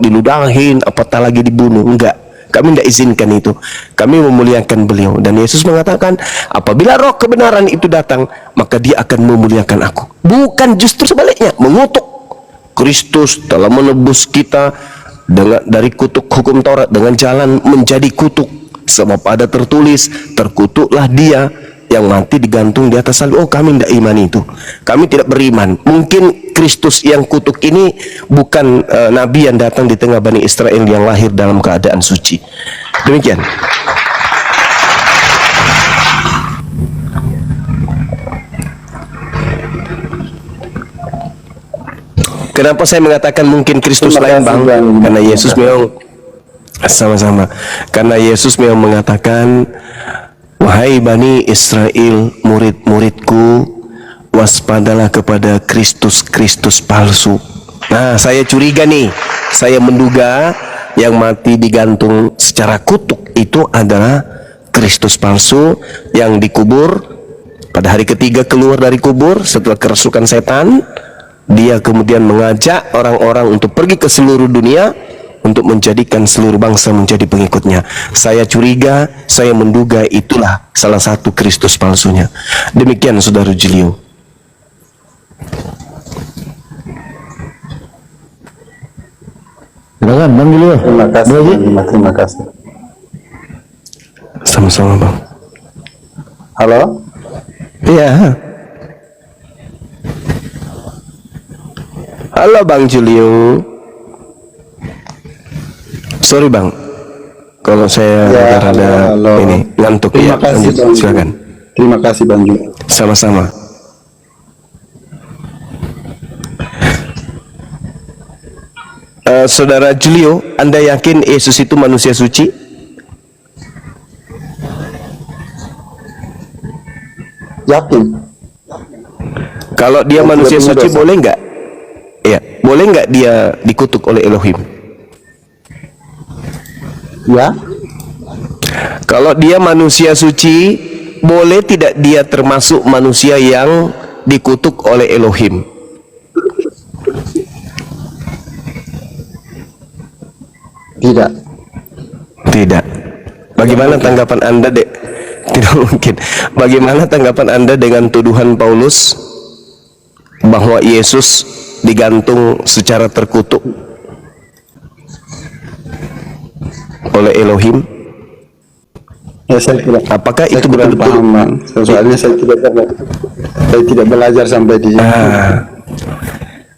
diludahin, apatah lagi dibunuh. Enggak, kami tidak izinkan itu. Kami memuliakan beliau. Dan Yesus mengatakan, apabila Roh kebenaran itu datang, maka dia akan memuliakan aku. Bukan justru sebaliknya, mengutuk. Kristus telah menebus kita dari kutuk hukum Taurat dengan jalan menjadi kutuk. Sebab ada tertulis, terkutuklah dia yang mati digantung di atas salib. Oh, kami tidak iman itu. Kami tidak beriman. Mungkin Kristus yang kutuk ini bukan nabi yang datang di tengah Bani Israel yang lahir dalam keadaan suci. Demikian. Kenapa saya mengatakan mungkin Kristus lain, Bang? Karena Yesus memang sama-sama. Karena Yesus memang mengatakan, wahai Bani Israel, murid-muridku, waspadalah kepada Kristus palsu. Nah, saya curiga nih, saya menduga yang mati digantung secara kutuk itu adalah Kristus palsu yang dikubur pada hari ketiga, keluar dari kubur setelah kerasukan setan. Dia kemudian mengajak orang-orang untuk pergi ke seluruh dunia untuk menjadikan seluruh bangsa menjadi pengikutnya. Saya curiga, saya menduga itulah salah satu Kristus palsunya. Demikian Saudara Julio. Silakan Bang Julio. Terima kasih, terima kasih. Sama-sama, Bang. Halo? Iya. Halo Bang Julio. Sorry Bang, kalau saya rada ini ngantuk. Terima ya. kasih, Lanjut, Bang. silakan. Terima kasih Bang Julio. Sama-sama. Saudara Julio, Anda yakin Yesus itu manusia suci? Yakin? Kalau dia manusia suci, boleh nggak? Ya, boleh nggak dia dikutuk oleh Elohim? Ya? Kalau dia manusia suci, boleh tidak dia termasuk manusia yang dikutuk oleh Elohim? Tidak. Tidak. Bagaimana tanggapan Anda, Dek? Tidak mungkin. Bagaimana tanggapan Anda dengan tuduhan Paulus bahwa Yesus digantung secara terkutuk oleh Elohim? Ya, saya tidak. Apakah Saya itu kurang betul-betul? paham, Bang. Soalnya saya tidak belajar sampai di sini.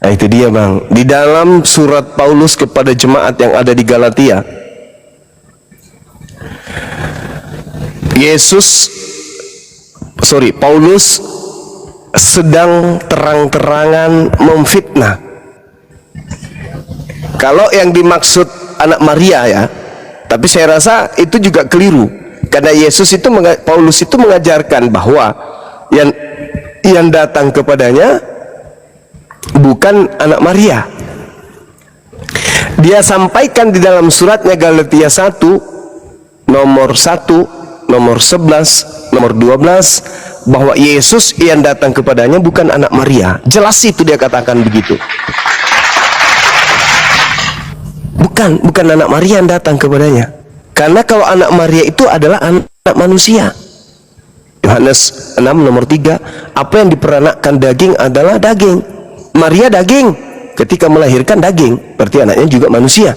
Nah, itu dia Bang. Di dalam surat Paulus kepada jemaat yang ada di Galatia, Paulus sedang terang-terangan memfitnah. Kalau yang dimaksud anak Maria ya, tapi saya rasa itu juga keliru. Karena Paulus itu mengajarkan bahwa yang datang kepadanya bukan anak Maria. Dia sampaikan di dalam suratnya Galatia 1 nomor 1, nomor 11, nomor 12 bahwa Yesus yang datang kepadanya bukan anak Maria. Jelas itu dia katakan begitu. Bukan anak Maria yang datang kepadanya. Karena kalau anak Maria itu adalah anak manusia. Yohanes 6 nomor 3, apa yang diperanakkan daging adalah daging. Maria daging. Ketika melahirkan daging, berarti anaknya juga manusia.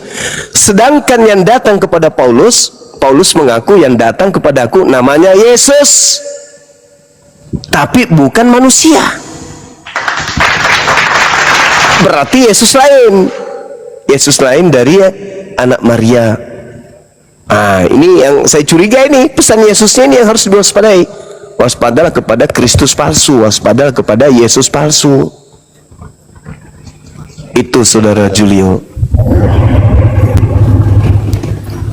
Sedangkan yang datang kepada Paulus mengaku yang datang kepadaku namanya Yesus, tapi bukan manusia. Berarti Yesus lain dari anak Maria. Ini yang saya curiga, ini pesan Yesusnya ini yang harus diwaspadai. Waspadalah kepada Kristus palsu, waspadalah kepada Yesus palsu. Itu saudara Julio.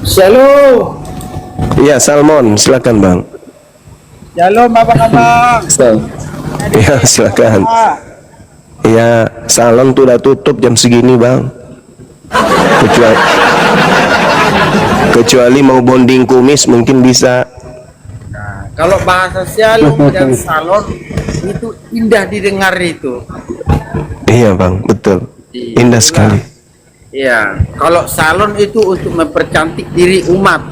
Shalom. Ya, Salmon, silakan Bang. Shalom abang-abang. Ya, silakan. Ya, salon tuh udah tutup jam segini Bang. Kecuali mau bonding kumis mungkin bisa. Kalau bahasa shalom dan salon itu indah didengar itu. Iya Bang, betul. Indah sekali. Iya, kalau salon itu untuk mempercantik diri umat.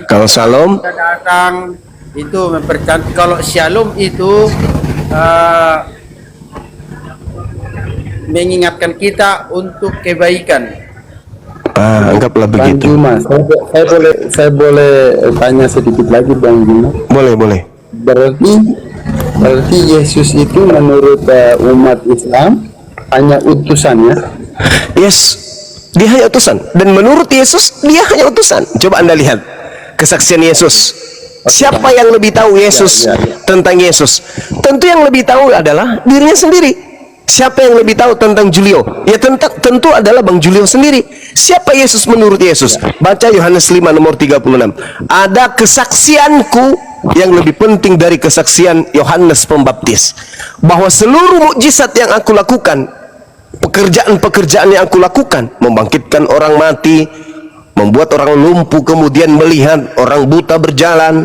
Kalau salom datang itu mempercantik. Kalau shalom itu mengingatkan kita untuk kebaikan. Anggaplah begitu. Bang Juma, saya boleh tanya sedikit lagi Bang Juma? Boleh. Berarti Yesus itu menurut umat Islam hanya utusan ya? Yes, dia hanya utusan. Dan menurut Yesus, dia hanya utusan. Coba Anda lihat kesaksian Yesus. Siapa yang lebih tahu Yesus tentang Yesus? Tentu yang lebih tahu adalah dirinya sendiri. Siapa yang lebih tahu tentang Julio? Ya tentu adalah Bang Julio sendiri. Siapa Yesus menurut Yesus? Baca Yohanes 5 nomor 36. Ada kesaksianku yang lebih penting dari kesaksian Yohanes Pembaptis, bahwa seluruh mukjizat yang aku lakukan, pekerjaan-pekerjaan yang aku lakukan, membangkitkan orang mati, membuat orang lumpuh kemudian melihat, orang buta berjalan,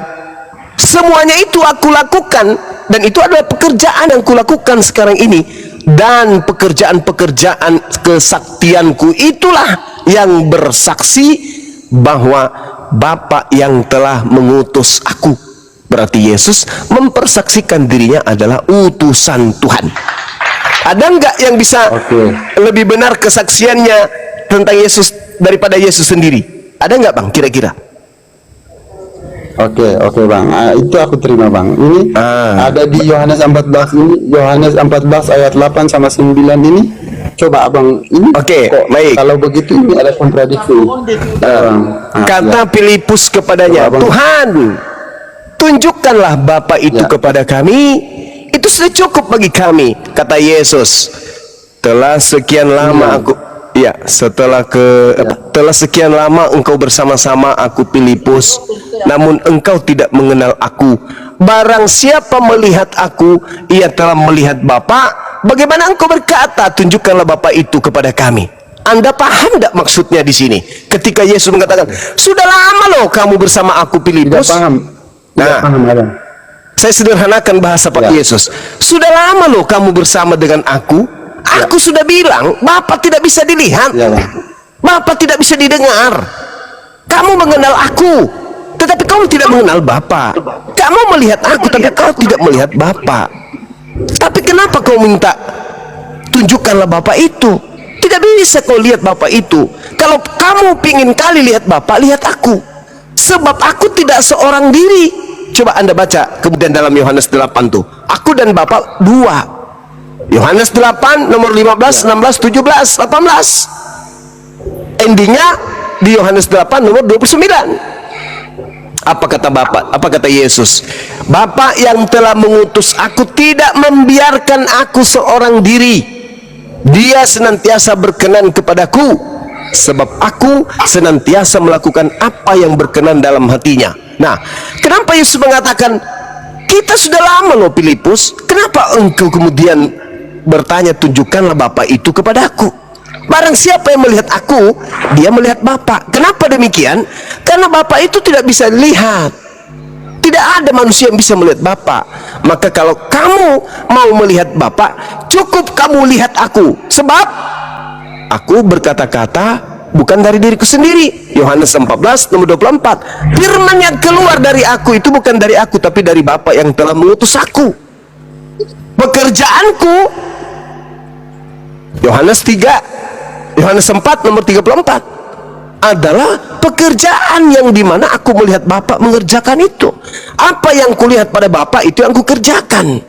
semuanya itu aku lakukan, dan itu adalah pekerjaan yang aku lakukan sekarang ini. Dan pekerjaan-pekerjaan kesaktianku itulah yang bersaksi bahwa Bapa yang telah mengutus aku. Berarti Yesus mempersaksikan dirinya adalah utusan Tuhan. Ada nggak yang bisa lebih benar kesaksiannya tentang Yesus daripada Yesus sendiri? Ada nggak Bang kira-kira? Oke Bang, itu aku terima Bang. Ini ada di Yohanes 14 ini, Yohanes 14 ayat 8 sama 9 ini. Coba Abang ini. Baik. Kalau begitu ini ada kontradiksi. Kata Filipus kepadanya, Tuhan, tunjukkanlah Bapa itu kepada kami, itu sudah cukup bagi kami. Kata Yesus, telah sekian lama telah sekian lama engkau bersama-sama aku Filipus, namun engkau tidak mengenal aku. Barang siapa melihat aku, ia telah melihat Bapa. Bagaimana engkau berkata, tunjukkanlah Bapa itu kepada kami? Anda paham tidak maksudnya di sini? Ketika Yesus mengatakan, sudah lama loh kamu bersama aku Filipus. Saya sederhanakan bahasa Pak Yesus. Sudah lama loh kamu bersama dengan aku. Aku sudah bilang, Bapa tidak bisa dilihat, Bapa tidak bisa didengar. Kamu mengenal aku, tetapi kamu tidak mengenal Bapa. Kamu melihat aku, tapi kau tidak melihat Bapa. Tapi kenapa kau minta tunjukkanlah Bapa itu? Tidak bisa kau lihat Bapa itu. Kalau kamu pingin kali lihat Bapa, lihat aku. Sebab aku tidak seorang diri. Coba Anda baca kemudian dalam Yohanes 8 tuh, aku dan Bapa dua. Yohanes 8 nomor 15, 16, 17, 18. Endingnya di Yohanes 8 nomor 29. Apa kata Bapa? Apa kata Yesus? Bapa yang telah mengutus aku tidak membiarkan aku seorang diri. Dia senantiasa berkenan kepadaku. sebab aku senantiasa melakukan apa yang berkenan dalam hatinya. Nah, kenapa Yesus mengatakan, kita sudah lama loh Filipus, kenapa engkau kemudian bertanya, tunjukkanlah Bapa itu kepadaku? Barang siapa yang melihat aku, dia melihat Bapa. Kenapa demikian? Karena Bapa itu tidak bisa dilihat. Tidak ada manusia yang bisa melihat Bapa. Maka kalau kamu mau melihat Bapa, cukup kamu lihat aku. Sebab aku berkata-kata bukan dari diriku sendiri. Yohanes 14 nomor 24. Firman yang keluar dari aku itu bukan dari aku, tapi dari Bapa yang telah mengutus aku. Pekerjaanku, Yohanes 4 nomor 34, adalah pekerjaan yang dimana aku melihat Bapa mengerjakan itu. Apa yang kulihat pada Bapa itu yang kukerjakan.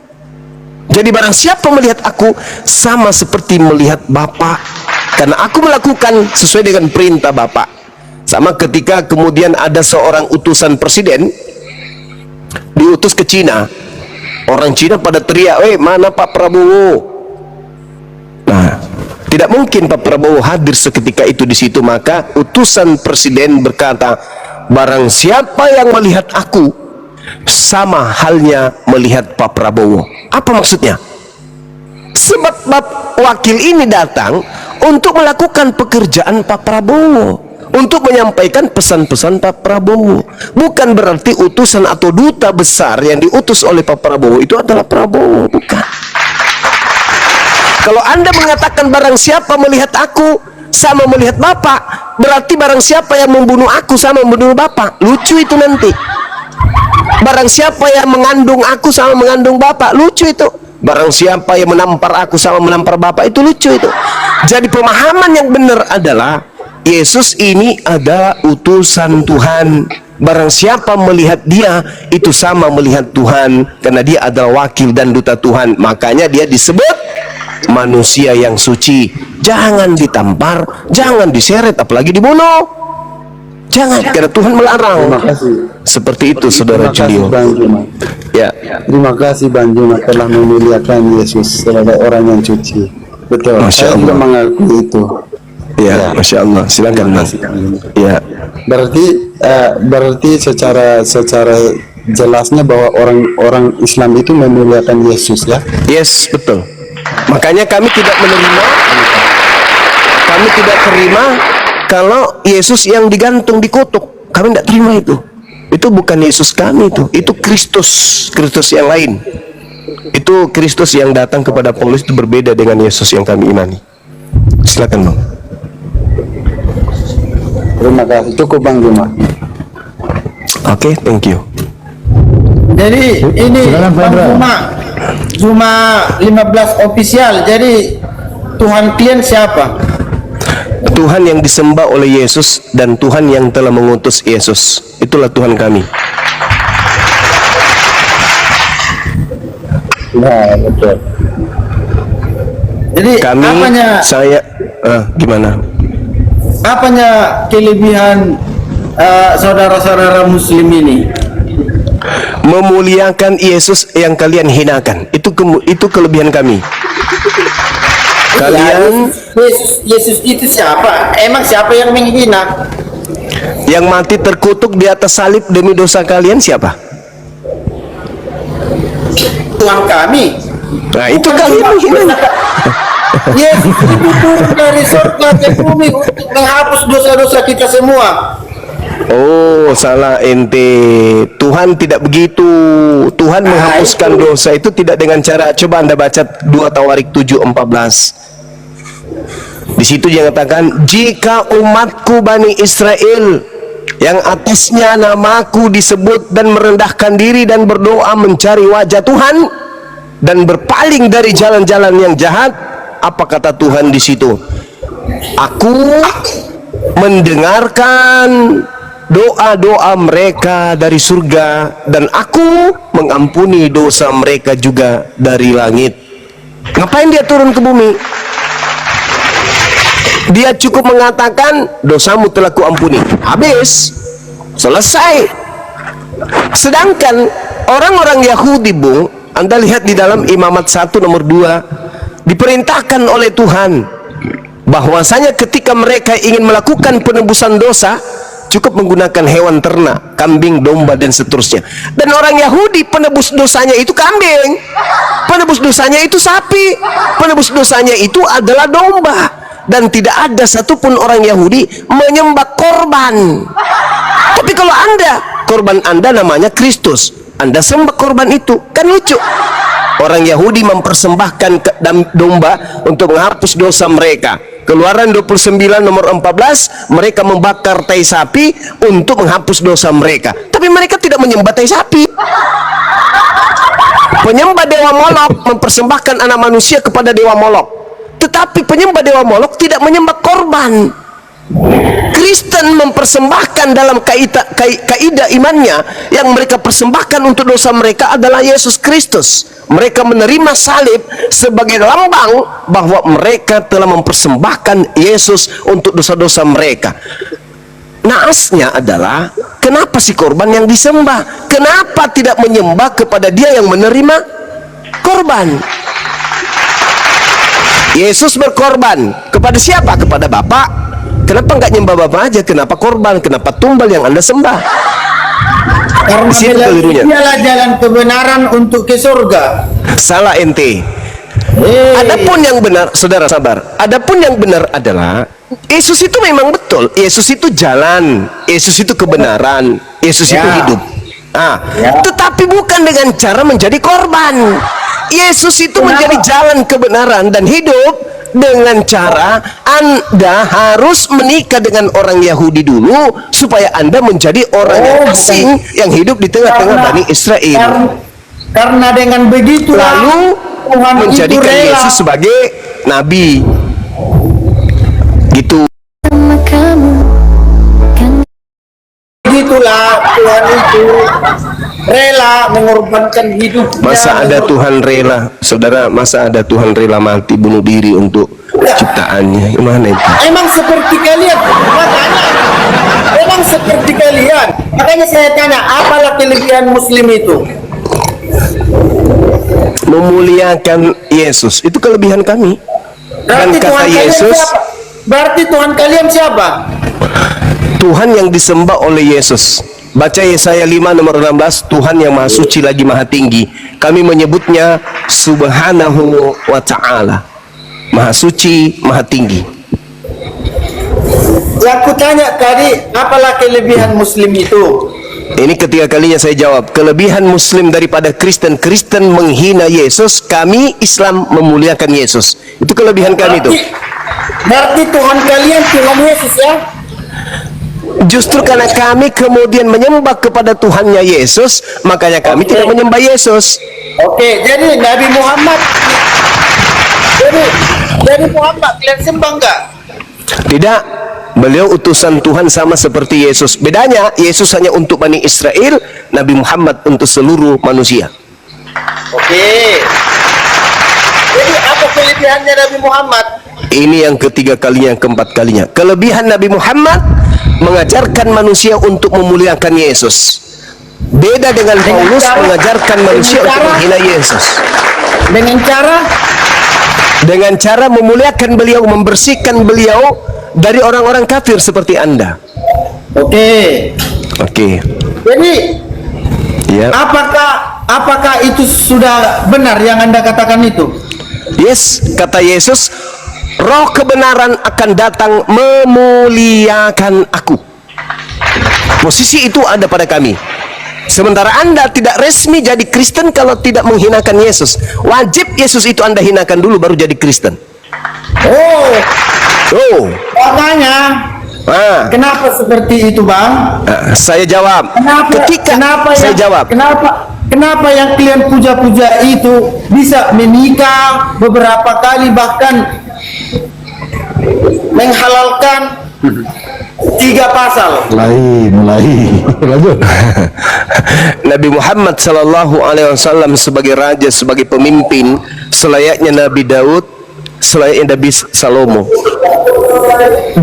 Jadi barang siapa melihat aku, sama seperti melihat Bapa, karena aku melakukan sesuai dengan perintah Bapa. Sama ketika kemudian ada seorang utusan presiden diutus ke Cina, orang Cina pada teriak, mana Pak Prabowo? Nah, tidak mungkin Pak Prabowo hadir seketika itu di situ. Maka utusan presiden berkata, barang siapa yang melihat aku, sama halnya melihat Pak Prabowo. Apa maksudnya? Sebab wakil ini datang untuk melakukan pekerjaan Pak Prabowo, untuk menyampaikan pesan-pesan Pak Prabowo. Bukan berarti utusan atau duta besar yang diutus oleh Pak Prabowo itu adalah Prabowo, bukan. Kalau Anda mengatakan barang siapa melihat aku sama melihat Bapak, berarti barang siapa yang membunuh aku sama membunuh Bapak. Lucu itu nanti. Barang siapa yang mengandung aku sama mengandung Bapak, lucu itu. Barang siapa yang menampar aku sama menampar Bapak, itu lucu itu. Jadi pemahaman yang benar adalah Yesus ini adalah utusan Tuhan. Barang siapa melihat dia, itu sama melihat Tuhan, karena dia adalah wakil dan duta Tuhan. Makanya dia disebut manusia yang suci. Jangan ditampar, jangan diseret, apalagi dibunuh. Jangan, karena Tuhan melarang. Terima kasih. Seperti itu, Saudara Julio. Ya. Terima kasih Bang Juma telah memuliakan Yesus sebagai orang yang suci. Betul. Masya Saya juga Allah. mengakui itu. Ya, Masya Allah. Silakan, Bang. Ya. Berarti secara jelasnya bahwa orang Islam itu memuliakan Yesus, ya? Yes, betul. Makanya kami tidak terima kalau Yesus yang digantung di kutuk. Kami tidak terima itu. Itu bukan Yesus kami itu Kristus yang lain. Itu Kristus yang datang kepada Paulus itu berbeda dengan Yesus yang kami imani. Silakan, Bang. Terima kasih. Cukup Bang Juma. Oke, thank you. Jadi ini Silakan, Pak Indra. Juma 15 official. Jadi Tuhan kalian siapa? Tuhan yang disembah oleh Yesus dan Tuhan yang telah mengutus Yesus. Itulah Tuhan kami. Nah, betul. Jadi Kami, gimana? apanya kelebihan saudara-saudara muslim ini? Memuliakan Yesus yang kalian hinakan. Itu kelebihan kami. Kalian Yesus itu siapa? Emang siapa yang menghina? yang mati terkutuk di atas salib demi dosa kalian siapa? Tuhan kami. Nah, itu kalian menghina. Yesus itu turun dari surga ke bumi untuk menghapus dosa-dosa kita semua. Oh, salah ente. Tuhan tidak begitu. Tuhan menghapuskan dosa itu tidak dengan cara, coba Anda baca 2 Tawarik 7:14. Di situ dia katakan, jika umatku Bani Israel yang atasnya namaku disebut dan merendahkan diri dan berdoa mencari wajah Tuhan dan berpaling dari jalan-jalan yang jahat, apa kata Tuhan di situ? Aku mendengarkan doa-doa mereka dari surga dan aku mengampuni dosa mereka juga dari langit. Ngapain dia turun ke bumi? Dia cukup mengatakan dosamu telah kuampuni, habis, selesai. Sedangkan orang-orang Yahudi, Bung, Anda lihat di dalam Imamat 1 nomor 2, diperintahkan oleh Tuhan bahwasanya ketika mereka ingin melakukan penebusan dosa cukup menggunakan hewan ternak, kambing, domba, dan seterusnya. Dan orang Yahudi penebus dosanya itu kambing, penebus dosanya itu sapi, penebus dosanya itu adalah domba. Dan tidak ada satupun orang Yahudi menyembah korban. Tapi kalau Anda, korban Anda namanya Kristus, Anda sembah korban itu, kan lucu. Orang Yahudi mempersembahkan domba untuk menghapus dosa mereka. Keluaran 29 nomor 14, mereka membakar tai sapi untuk menghapus dosa mereka. Tapi mereka tidak menyembah tai sapi. Penyembah dewa Molok mempersembahkan anak manusia kepada dewa Molok. Tetapi penyembah dewa Molok tidak menyembah korban. Kristen mempersembahkan dalam kaidah imannya, yang mereka persembahkan untuk dosa mereka adalah Yesus Kristus. Mereka menerima salib sebagai lambang bahwa mereka telah mempersembahkan Yesus untuk dosa-dosa mereka. Naasnya adalah, kenapa si korban yang disembah? Kenapa tidak menyembah kepada dia yang menerima korban? Yesus berkorban kepada siapa? Kepada Bapa. Kenapa nggak nyembah Bapa aja? Kenapa korban? Kenapa tumbal yang Anda sembah? Karena dialah jalan kebenaran untuk ke surga. Salah ente. Adapun yang benar, saudara sabar. Adapun yang benar adalah Yesus itu memang betul. Yesus itu jalan. Yesus itu kebenaran. Yesus itu hidup. Tetapi bukan dengan cara menjadi korban. Yesus itu menjadi jalan kebenaran dan hidup dengan cara Anda harus menikah dengan orang Yahudi dulu supaya Anda menjadi orang yang asing yang hidup di tengah-tengah Bani Israel. Karena dengan begitu lalu Tuhan menjadikan Yesus sebagai nabi. Gitu. Sama kamu kan Begitulah Tuhan itu rela mengorbankan hidupnya. Masa ada Tuhan rela, saudara? Masa ada Tuhan rela mati bunuh diri untuk ciptaannya? Gimana itu? Emang seperti kalian, makanya emang seperti kalian. Makanya saya tanya, apalah kelebihan Muslim itu? Memuliakan Yesus, itu kelebihan kami. Dan Berarti kata Tuhan kalian Yesus, siapa? Berarti Tuhan kalian siapa? Tuhan yang disembah oleh Yesus. Baca Yesaya 5 nomor 16, Tuhan yang maha suci lagi maha tinggi. Kami menyebutnya Subhanahu wa ta'ala, maha suci, maha tinggi. Yang kutanya tadi, apalah kelebihan Muslim itu? Ini ketiga kalinya saya jawab. Kelebihan Muslim daripada Kristen, Kristen menghina Yesus, kami Islam memuliakan Yesus. Itu kelebihan kami itu. Berarti Tuhan kalian Tuhan Yesus ya? Justru karena kami kemudian menyembah kepada Tuhannya Yesus, makanya kami tidak menyembah Yesus. Oke, jadi Nabi Muhammad, jadi Muhammad kalian sembah enggak? Tidak, beliau utusan Tuhan sama seperti Yesus. Bedanya, Yesus hanya untuk Bani Israel, Nabi Muhammad untuk seluruh manusia. Oke. Jadi apa kelebihannya Nabi Muhammad? Ini yang ketiga kalinya, yang keempat kalinya. Kelebihan Nabi Muhammad mengajarkan manusia untuk memuliakan Yesus. Beda dengan Paulus mengajarkan manusia untuk menghina Yesus. Dengan cara memuliakan beliau, membersihkan beliau dari orang-orang kafir seperti Anda. Oke. Jadi ya. Apakah itu sudah benar yang Anda katakan itu? Yes, kata Yesus, Roh kebenaran akan datang memuliakan aku. Posisi itu ada pada kami. Sementara Anda tidak resmi jadi Kristen kalau tidak menghinakan Yesus. Wajib Yesus itu Anda hinakan dulu baru jadi Kristen. Makanya kenapa seperti itu, Bang? Saya jawab. Kenapa yang kalian puja-puja itu bisa menikah beberapa kali, bahkan menghalalkan 3 pasal? Mulai. Lanjut. Nabi Muhammad sallallahu alaihi wasallam sebagai raja, sebagai pemimpin, selayaknya Nabi Daud, selayaknya Nabi Salomo.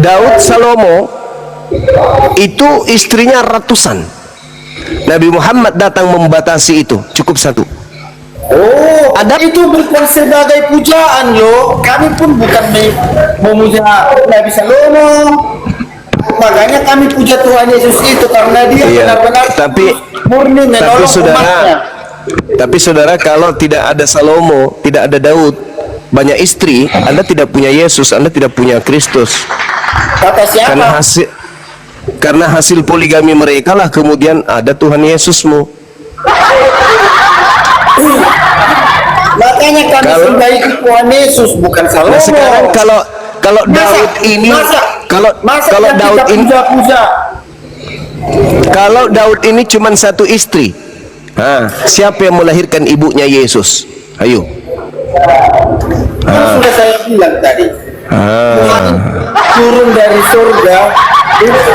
Daud Salomo itu istrinya ratusan. Nabi Muhammad datang membatasi itu, cukup 1. Itu bukan sebagai pujaan loh. Kami pun bukan memuja Nabi Salomo. Makanya kami puja Tuhan Yesus itu karena dia Iya, benar-benar tapi murni menolong umatnya. Tapi saudara, kalau tidak ada Salomo, tidak ada Daud, banyak istri, Anda tidak punya Yesus, Anda tidak punya Kristus. Kata siapa? Karena hasil poligami mereka lah kemudian ada Tuhan Yesusmu. Makanya kami sudahi Tuhan Yesus, bukan Salomo. Nah, sekarang kalau Daud ini, kalau Daud ini, kalau Daud ini cuma satu istri, siapa yang melahirkan ibunya Yesus? Ayo. Sudah saya bilang tadi. Tuhan turun dari surga.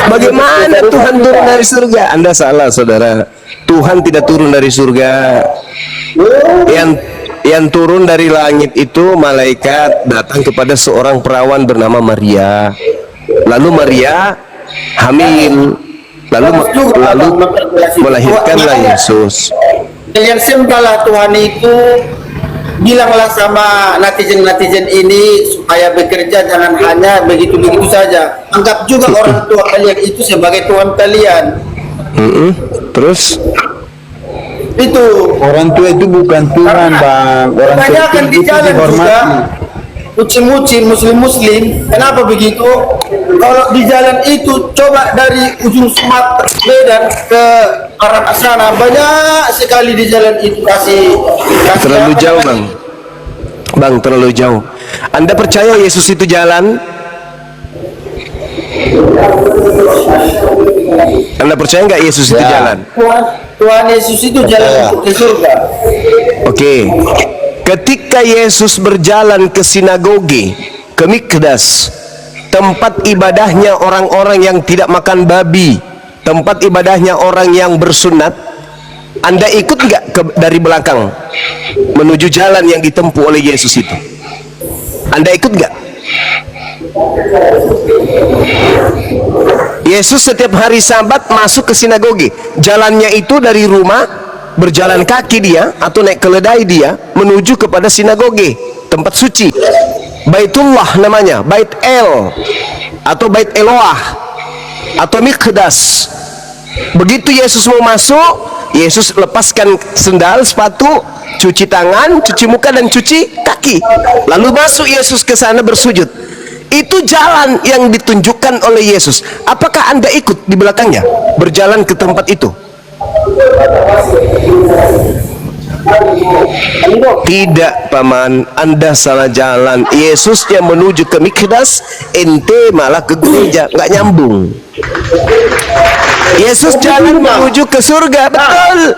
Bagaimana Tuhan turun dari surga? Anda salah, saudara. Tuhan tidak turun dari surga. Yang turun dari langit itu malaikat datang kepada seorang perawan bernama Maria. Lalu Maria hamil, lalu melahirkanlah Yesus. Yang sembahlah Tuhan itu, bilanglah sama netizen ini supaya bekerja, jangan hanya begitu-begitu saja. Anggap juga orang tua kalian itu sebagai Tuhan kalian. Terus itu Orang tua itu bukan Tuhan, Bang. Orang tua kebanyakan di itu jalan juga dihormati. muci-muci muslim. Kenapa begitu? Kalau di jalan itu coba dari ujung Sumatera Medan ke arah sana, banyak sekali di jalan itu kasih terlalu jauh, Bang, terlalu jauh. Anda percaya Yesus itu jalan? Anda percaya nggak Yesus itu jalan? Tuhan Yesus itu jalan ke surga. Oke. Ketika Yesus berjalan ke sinagoge, ke Mikdas, tempat ibadahnya orang-orang yang tidak makan babi, tempat ibadahnya orang yang bersunat, Anda ikut nggak dari belakang menuju jalan yang ditempuh oleh Yesus itu? Anda ikut nggak? Yesus setiap hari Sabat masuk ke sinagoge. Jalannya itu dari rumah, berjalan kaki dia atau naik keledai dia menuju kepada sinagoge, tempat suci. Baitullah namanya, Bait El atau Bait Eloah atau Mikdas. Begitu Yesus mau masuk, Yesus lepaskan sendal, sepatu, cuci tangan, cuci muka dan cuci kaki. Lalu masuk Yesus ke sana bersujud. Itu jalan yang ditunjukkan oleh Yesus. Apakah Anda ikut di belakangnya berjalan ke tempat itu? Tidak, paman, Anda salah jalan. Yesus yang menuju ke Mikdas, ente malah ke gereja, nggak nyambung. Yesus jalan menuju ke surga, betul.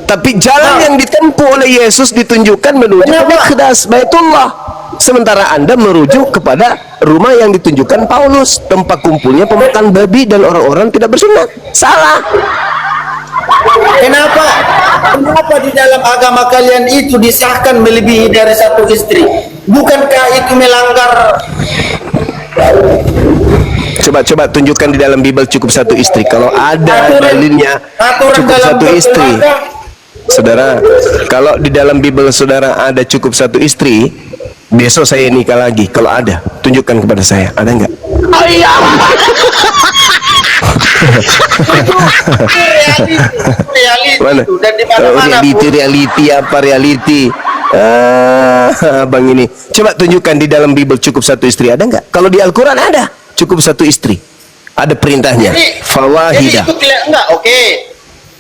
Tapi jalan yang ditempuh oleh Yesus ditunjukkan menuju ke Mikdas, Baitullah. Sementara Anda merujuk kepada rumah yang ditunjukkan Paulus, tempat kumpulnya pemakan babi dan orang-orang tidak bersunat. Salah. Kenapa di dalam agama kalian itu disahkan melebihi dari satu istri? Bukankah itu melanggar? Coba tunjukkan di dalam Bible cukup satu istri. Kalau ada dalilnya cukup satu istri, saudara. Kalau di dalam Bible saudara ada cukup satu istri, besok saya nikah lagi. Kalau ada, tunjukkan kepada saya. Ada nggak? Oh iya. Mana? Reality apa reality? Bang ini. Coba tunjukkan di dalam Bible cukup satu istri. Ada nggak? Kalau di Al-Quran ada cukup satu istri. Ada perintahnya. Fawahidah. Jadi itu enggak, oke.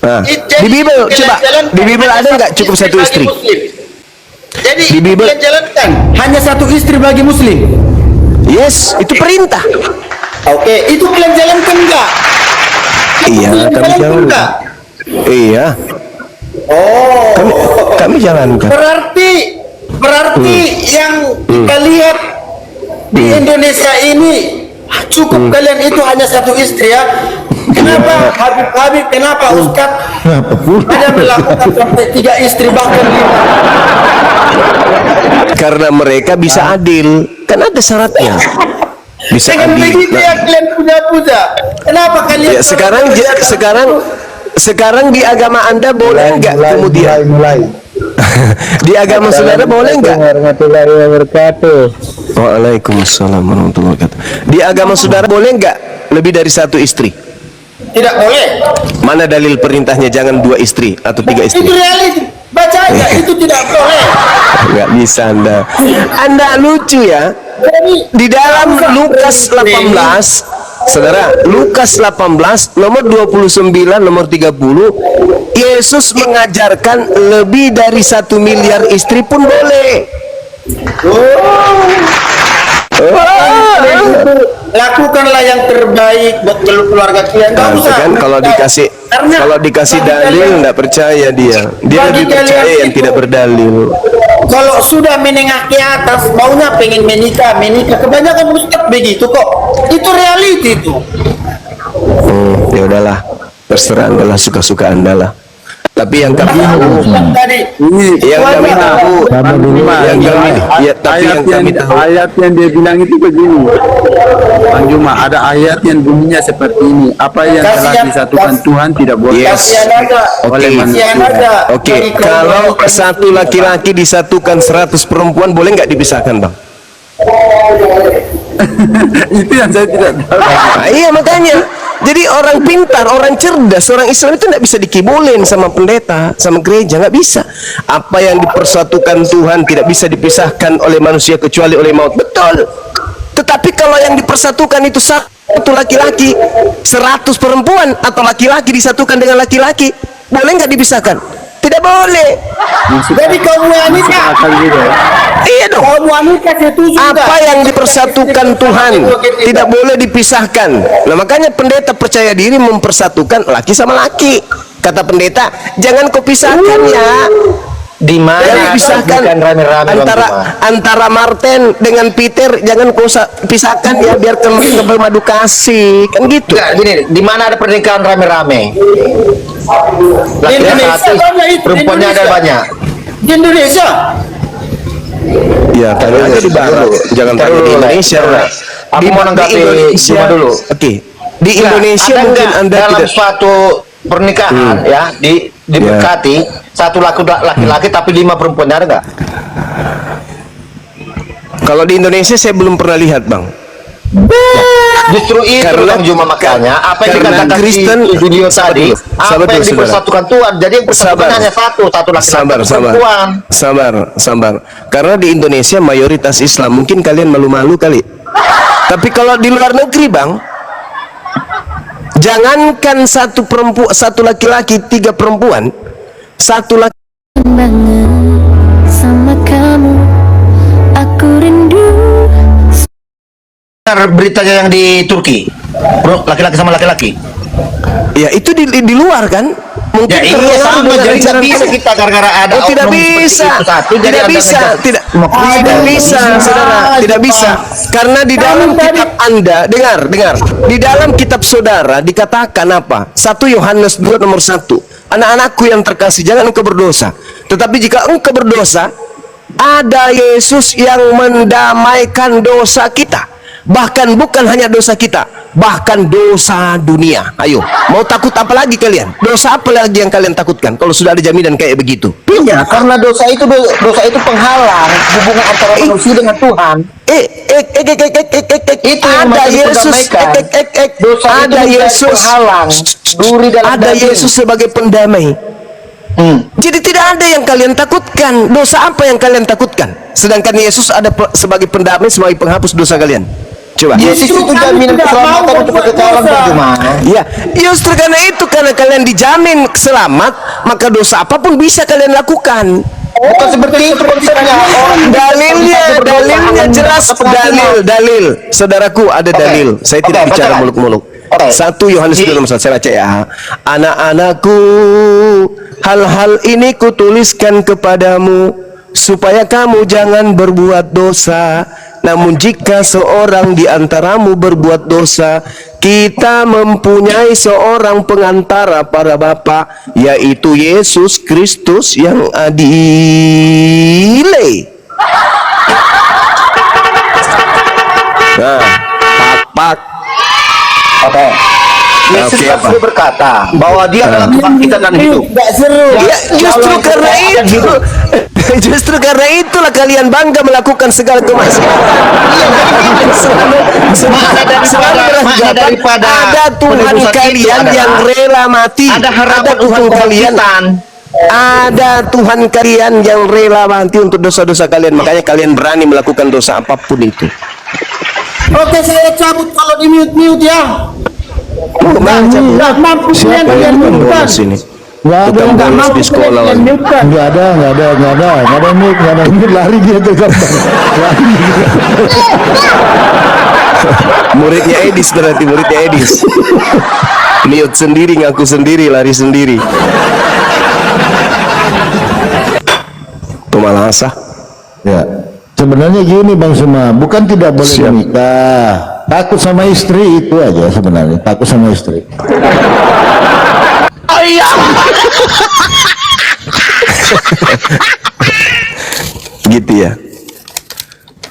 Nah, di Bible coba. Di Bible ada nggak cukup satu istri? Jadi di Bible jalankan hanya satu istri bagi muslim. Yes, itu perintah. Oke, itu kalian jalankan enggak? Iya, kami jalankan. Iya. Oh, kami jalankan. Berarti yang kita lihat di Indonesia ini cukup kalian itu hanya satu istri ya. Kenapa Habib, kenapa Ustaz ada melakukan sampai 3 istri bahkan 5? Karena mereka bisa adil, kan ada syaratnya. Bisa dengan adil. begitu ya kalian puja-puja. Kenapa kalian? Ya, sekarang di agama Anda boleh nggak kemudian? Di agama saudara boleh nggak? Warahmatullahi wabarakatuh. Waalaikumsalam warahmatullahi wabarakatuh. Di agama saudara boleh nggak lebih dari satu istri? Tidak boleh. Mana dalil perintahnya jangan 2 istri atau 3 istri? Itu reality. Baca aja, itu tidak boleh. Nggak bisa Anda. Anda lucu ya. Di dalam Lukas 18, saudara, Lukas 18 nomor 29 nomor 30, Yesus mengajarkan lebih dari 1 miliar istri pun boleh. Lakukanlah yang terbaik buat keluarga kalian. Nggak Nah, usah. kan kalau dikasih Karena dalil nggak percaya dia. Dia bagi lebih percaya kalian yang itu- tidak berdalil. Kalau sudah menengah ke atas, maunya pengen menikah. Kebanyakan ustaz begitu kok. Itu reality itu. Ya udahlah, terserah Anda lah, suka-suka Anda lah. Tapi yang kami tahu, Tadi yang kami tahu, yang kami, ya, tapi yang kami tahu, ayat yang dia bilang itu begini, Bang Juma, ada ayat yang bunyinya seperti ini, apa yang telah disatukan Tuhan tidak boleh Yes. kasihan aja. Oke. Kasihan aja. Oke, Bagi kaum kalau wanita. satu laki-laki disatukan 100 perempuan, boleh nggak dipisahkan, Bang? itu yang saya tidak tahu. Nah, iya makanya. Jadi orang pintar, orang cerdas, orang Islam itu tidak bisa dikibulin sama pendeta, sama gereja, nggak bisa. Apa yang dipersatukan Tuhan tidak bisa dipisahkan oleh manusia kecuali oleh maut. Betul. Tetapi kalau yang dipersatukan itu satu laki-laki, 100 perempuan, atau laki-laki disatukan dengan laki-laki, boleh nggak dipisahkan? Tidak boleh. Jadi kaum wanita, Iya dong. kaum wanita setuju Apa nggak? yang dipersatukan Tuhan tidak boleh dipisahkan. Nah makanya pendeta percaya diri mempersatukan laki sama laki. Kata pendeta, jangan kau pisahkan ya. Di Jangan mana pisahkan bukan rame-rame Bang antara Juma. antara Martin dengan Peter, jangan kau pisahkan ya, biar ke bermadu kasih kan gitu. Enggak, gini, di mana ada pernikahan rame-rame? Di Indonesia Laki-laki, banyak itu. perempuannya ada banyak. Di Indonesia. Ya tanya aja di barat, jangan Ntar tanya di dulu, Indonesia. ntar dulu. Aku mau nanggapi Juma dulu. Oke. Di Indonesia Ada mungkin nggak Anda dalam tidak. suatu pernikahan ya diberkati satu laki-laki tapi 5 perempuan, ada nggak? Kalau di Indonesia saya belum pernah lihat, Bang. Justru itu Karena- Bang Juma, makanya apa yang karena dikatakan Kristen, di video sabar tadi, dulu, sabar apa yang dulu, saudara. dipersatukan Tuhan, jadi yang bersatukan Sabar. hanya satu laki-laki Sabar, satu sabar, perempuan. sabar. Karena di Indonesia mayoritas Islam, mungkin kalian malu-malu kali. Tapi kalau di luar negeri, Bang, jangankan satu laki-laki, 3 perempuan, satu laki. banget sama kamu, aku rindu. Benar beritanya yang di Turki, laki-laki sama laki-laki. Ya itu di luar kan? Mungkin Ya iya terpengaruh sama, dengan jadi nggak ajaran bisa Tuhan. kita gara-gara ada Oh, tidak oknum seperti bisa, itu satu, jadi tidak Anda bisa, ngejar. tidak Tidak bisa, bisa. saudara, tidak bisa. Karena di dalam kitab Anda, dengar, di dalam kitab saudara dikatakan apa? 1 Yohanes 2 nomor 1. Anak-anakku yang terkasih, jangan engkau berdosa. Tetapi jika engkau berdosa, ada Yesus yang mendamaikan dosa kita. Bahkan bukan hanya dosa kita, bahkan dosa dunia. Ayo, mau takut apa lagi kalian? Dosa apa lagi yang kalian takutkan kalau sudah ada jaminan kayak begitu? Iya, karena dosa itu penghalang hubungan antara manusia dengan Tuhan. Itu yang ada maksud Yesus, didamaikan. Dosa itu ada menjadi Yesus, penghalang duri dalam ada daging. Yesus sebagai pendamai. Jadi tidak ada yang kalian takutkan. Dosa apa yang kalian takutkan? Sedangkan Yesus ada sebagai pendamai, sebagai penghapus dosa kalian. Coba. Yesus itu jaminan keselamatan untuk kekekalan berjemaah. Ya, justru karena itu, karena kalian dijamin selamat, maka dosa apapun bisa kalian lakukan. Bukan seperti itu konsepnya. Dalilnya jelas, dalil. Saudaraku, ada dalil. Saya tidak bicara bacalah. muluk-muluk. 1 Yohanes 2 nomor 1, saya baca ya. Anak-anakku, hal-hal ini kutuliskan kepadamu supaya kamu jangan berbuat dosa. Namun jika seorang di antaramu berbuat dosa, kita mempunyai seorang pengantara para bapa, yaitu Yesus Kristus yang adil. Nah, pak. Oke. Yesus Oke, kan apa? sudah berkata bahwa dia adalah kebangkitan dan hidup. Nggak seru. Ya, justru Allah karena yang itu, hidup. justru karena itulah kalian bangga melakukan segala kemaksiatan. Makna daripada ada Tuhan penebusan itu kalian adalah yang rela mati. ada harapan Tuhan Tuhan kalian. kebangkitan. Ada Tuhan kalian yang rela mati untuk dosa-dosa kalian. Makanya kalian berani melakukan dosa apapun itu. Oke, saya cabut kalau di mute ya. Nggak mampu Siapa kalian yang mute kan? Bonus ini. Nggak ada, Tukang nggak bonus di sekolah lagi. nggak ada mute, lari dia tuh gampang. Lari. Muridnya Edis berarti, muridnya Edis. Mute sendiri, ngaku sendiri, lari sendiri. Itu malah asah. Ya, sebenarnya gini Bang Suma, bukan tidak boleh Siap. menikah, takut sama istri itu aja sebenarnya, takut sama istri. Gitu ya.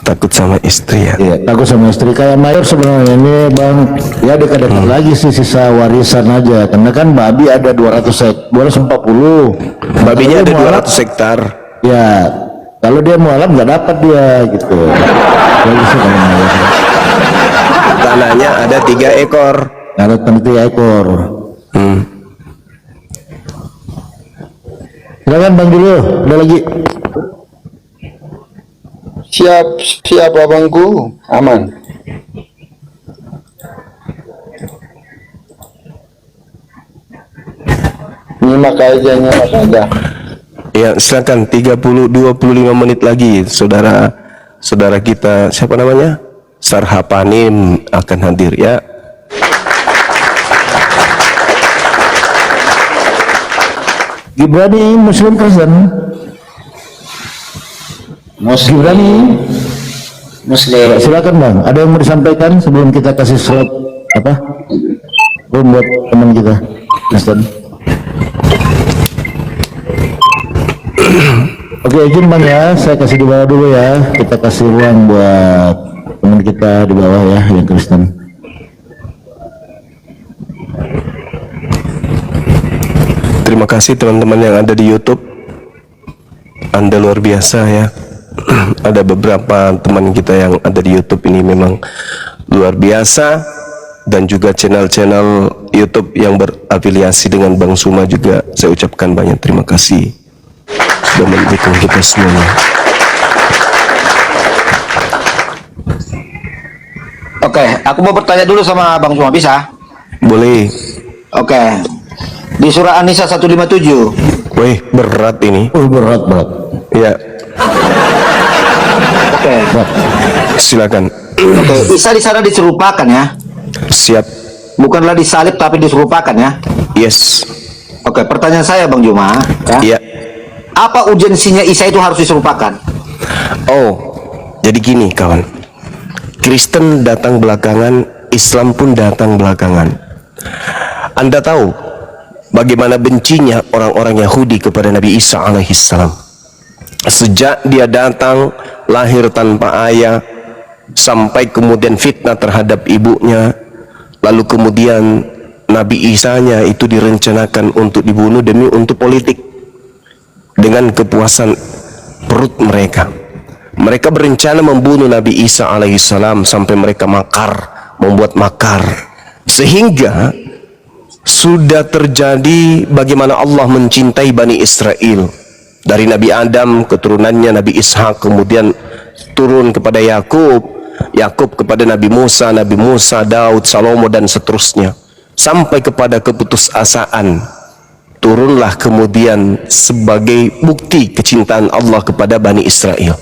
Takut sama istri ya. Iya, takut sama istri. Kayak mayor sebenarnya ini Bang, ya dekat-dekat lagi sih sisa warisan aja, karena kan babi ada 240. Babinya ada Kalau dia mualaf, 200 hektar. Ya, kalau dia mualaf nggak dapat dia gitu. Jadi sih kalau mayor. Tanahnya ada 3 ekor. Kalau tentu ekor. Silakan Bang dulu, ada lagi. Siap abangku, aman. Nyimak aja. Ya, silakan 25 menit lagi saudara kita siapa namanya? Sarhapanim akan hadir ya. Gibrani Muslim Kristen. Gibrani Muslim. silakan Bang, ada yang mau disampaikan sebelum kita kasih slot apa? Buat teman kita Kristen. Oke, izin Bang ya, saya kasih di bawah dulu ya. Kita kasih ruang buat teman kita di bawah ya yang Kristen. Terima kasih teman-teman yang ada di YouTube. Anda luar biasa ya. Ada beberapa teman kita yang ada di YouTube ini memang luar biasa, dan juga channel-channel YouTube yang berafiliasi dengan Bang Suma juga saya ucapkan banyak terima kasih sudah mendukung kita semuanya. Oke, aku mau bertanya dulu sama Bang Suma, bisa? Boleh. Oke. Di surah An-Nisa 157. Wih, berat ini. Berat. Ya, Oke. silakan. Oke, Isa di sana diserupakan ya. Siap. Bukanlah disalib tapi diserupakan ya. Yes. Oke, pertanyaan saya Bang Juma, ya. Iya. Apa urgensinya Isa itu harus diserupakan? Oh, jadi gini kawan. Kristen datang belakangan, Islam pun datang belakangan. Anda tahu bagaimana bencinya orang-orang Yahudi kepada Nabi Isa alaihissalam. Sejak dia datang lahir tanpa ayah, sampai kemudian fitnah terhadap ibunya, lalu kemudian Nabi Isa-nya itu direncanakan untuk dibunuh demi untuk politik dengan kepuasan perut mereka. Mereka berencana membunuh Nabi Isa alaihissalam sampai mereka membuat makar, sehingga sudah terjadi bagaimana Allah mencintai Bani Israel dari Nabi Adam, keturunannya Nabi Ishak, kemudian turun kepada Yakub kepada Nabi Musa, Daud, Salomo dan seterusnya, sampai kepada keputusasaan turunlah kemudian sebagai bukti kecintaan Allah kepada Bani Israel.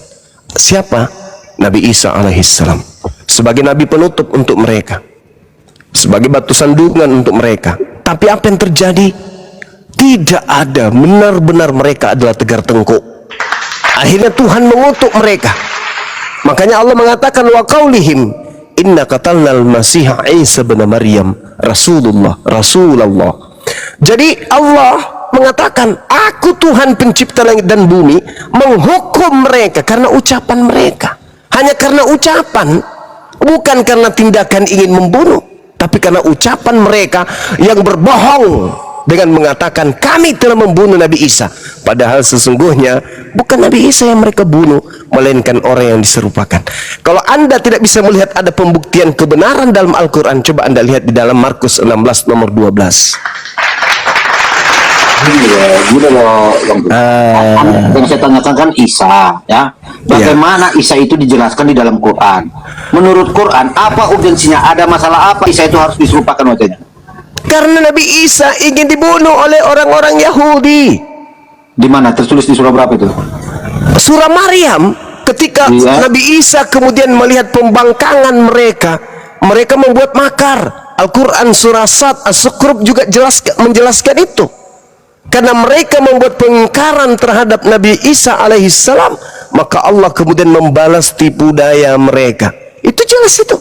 Siapa? Nabi Isa alaihissalam sebagai nabi penutup untuk mereka, sebagai batu sandungan untuk mereka. Tapi apa yang terjadi? Tidak ada, benar-benar mereka adalah tegar tengkuk. Akhirnya Tuhan mengutuk mereka. Makanya Allah mengatakan wa qaulihim inna qatalnal masiha Isa bin Maryam Rasulullah. Jadi Allah mengatakan, aku Tuhan pencipta langit dan bumi, menghukum mereka karena ucapan mereka. Hanya karena ucapan, bukan karena tindakan ingin membunuh. tapi karena ucapan mereka yang berbohong dengan mengatakan kami telah membunuh Nabi Isa, padahal sesungguhnya bukan Nabi Isa yang mereka bunuh, melainkan orang yang diserupakan. Kalau Anda tidak bisa melihat ada pembuktian kebenaran dalam Al-Quran, coba Anda lihat di dalam Markus 16 nomor 12. Gini loh, yang saya tanyakan kan Isa, ya. Bagaimana Isa itu dijelaskan di dalam Quran? Menurut Quran, apa urgensinya? Ada masalah apa Isa itu harus diserupakan wajahnya? Karena Nabi Isa ingin dibunuh oleh orang-orang Yahudi. Di mana tertulis di surah berapa itu? Surah Maryam, ketika Nabi Isa kemudian melihat pembangkangan mereka, mereka membuat makar. Al-Quran surah Sad, As-Sukrub juga menjelaskan itu. Karena mereka membuat pengingkaran terhadap Nabi Isa alaihissalam, maka Allah kemudian membalas tipu daya mereka. Itu jelas itu.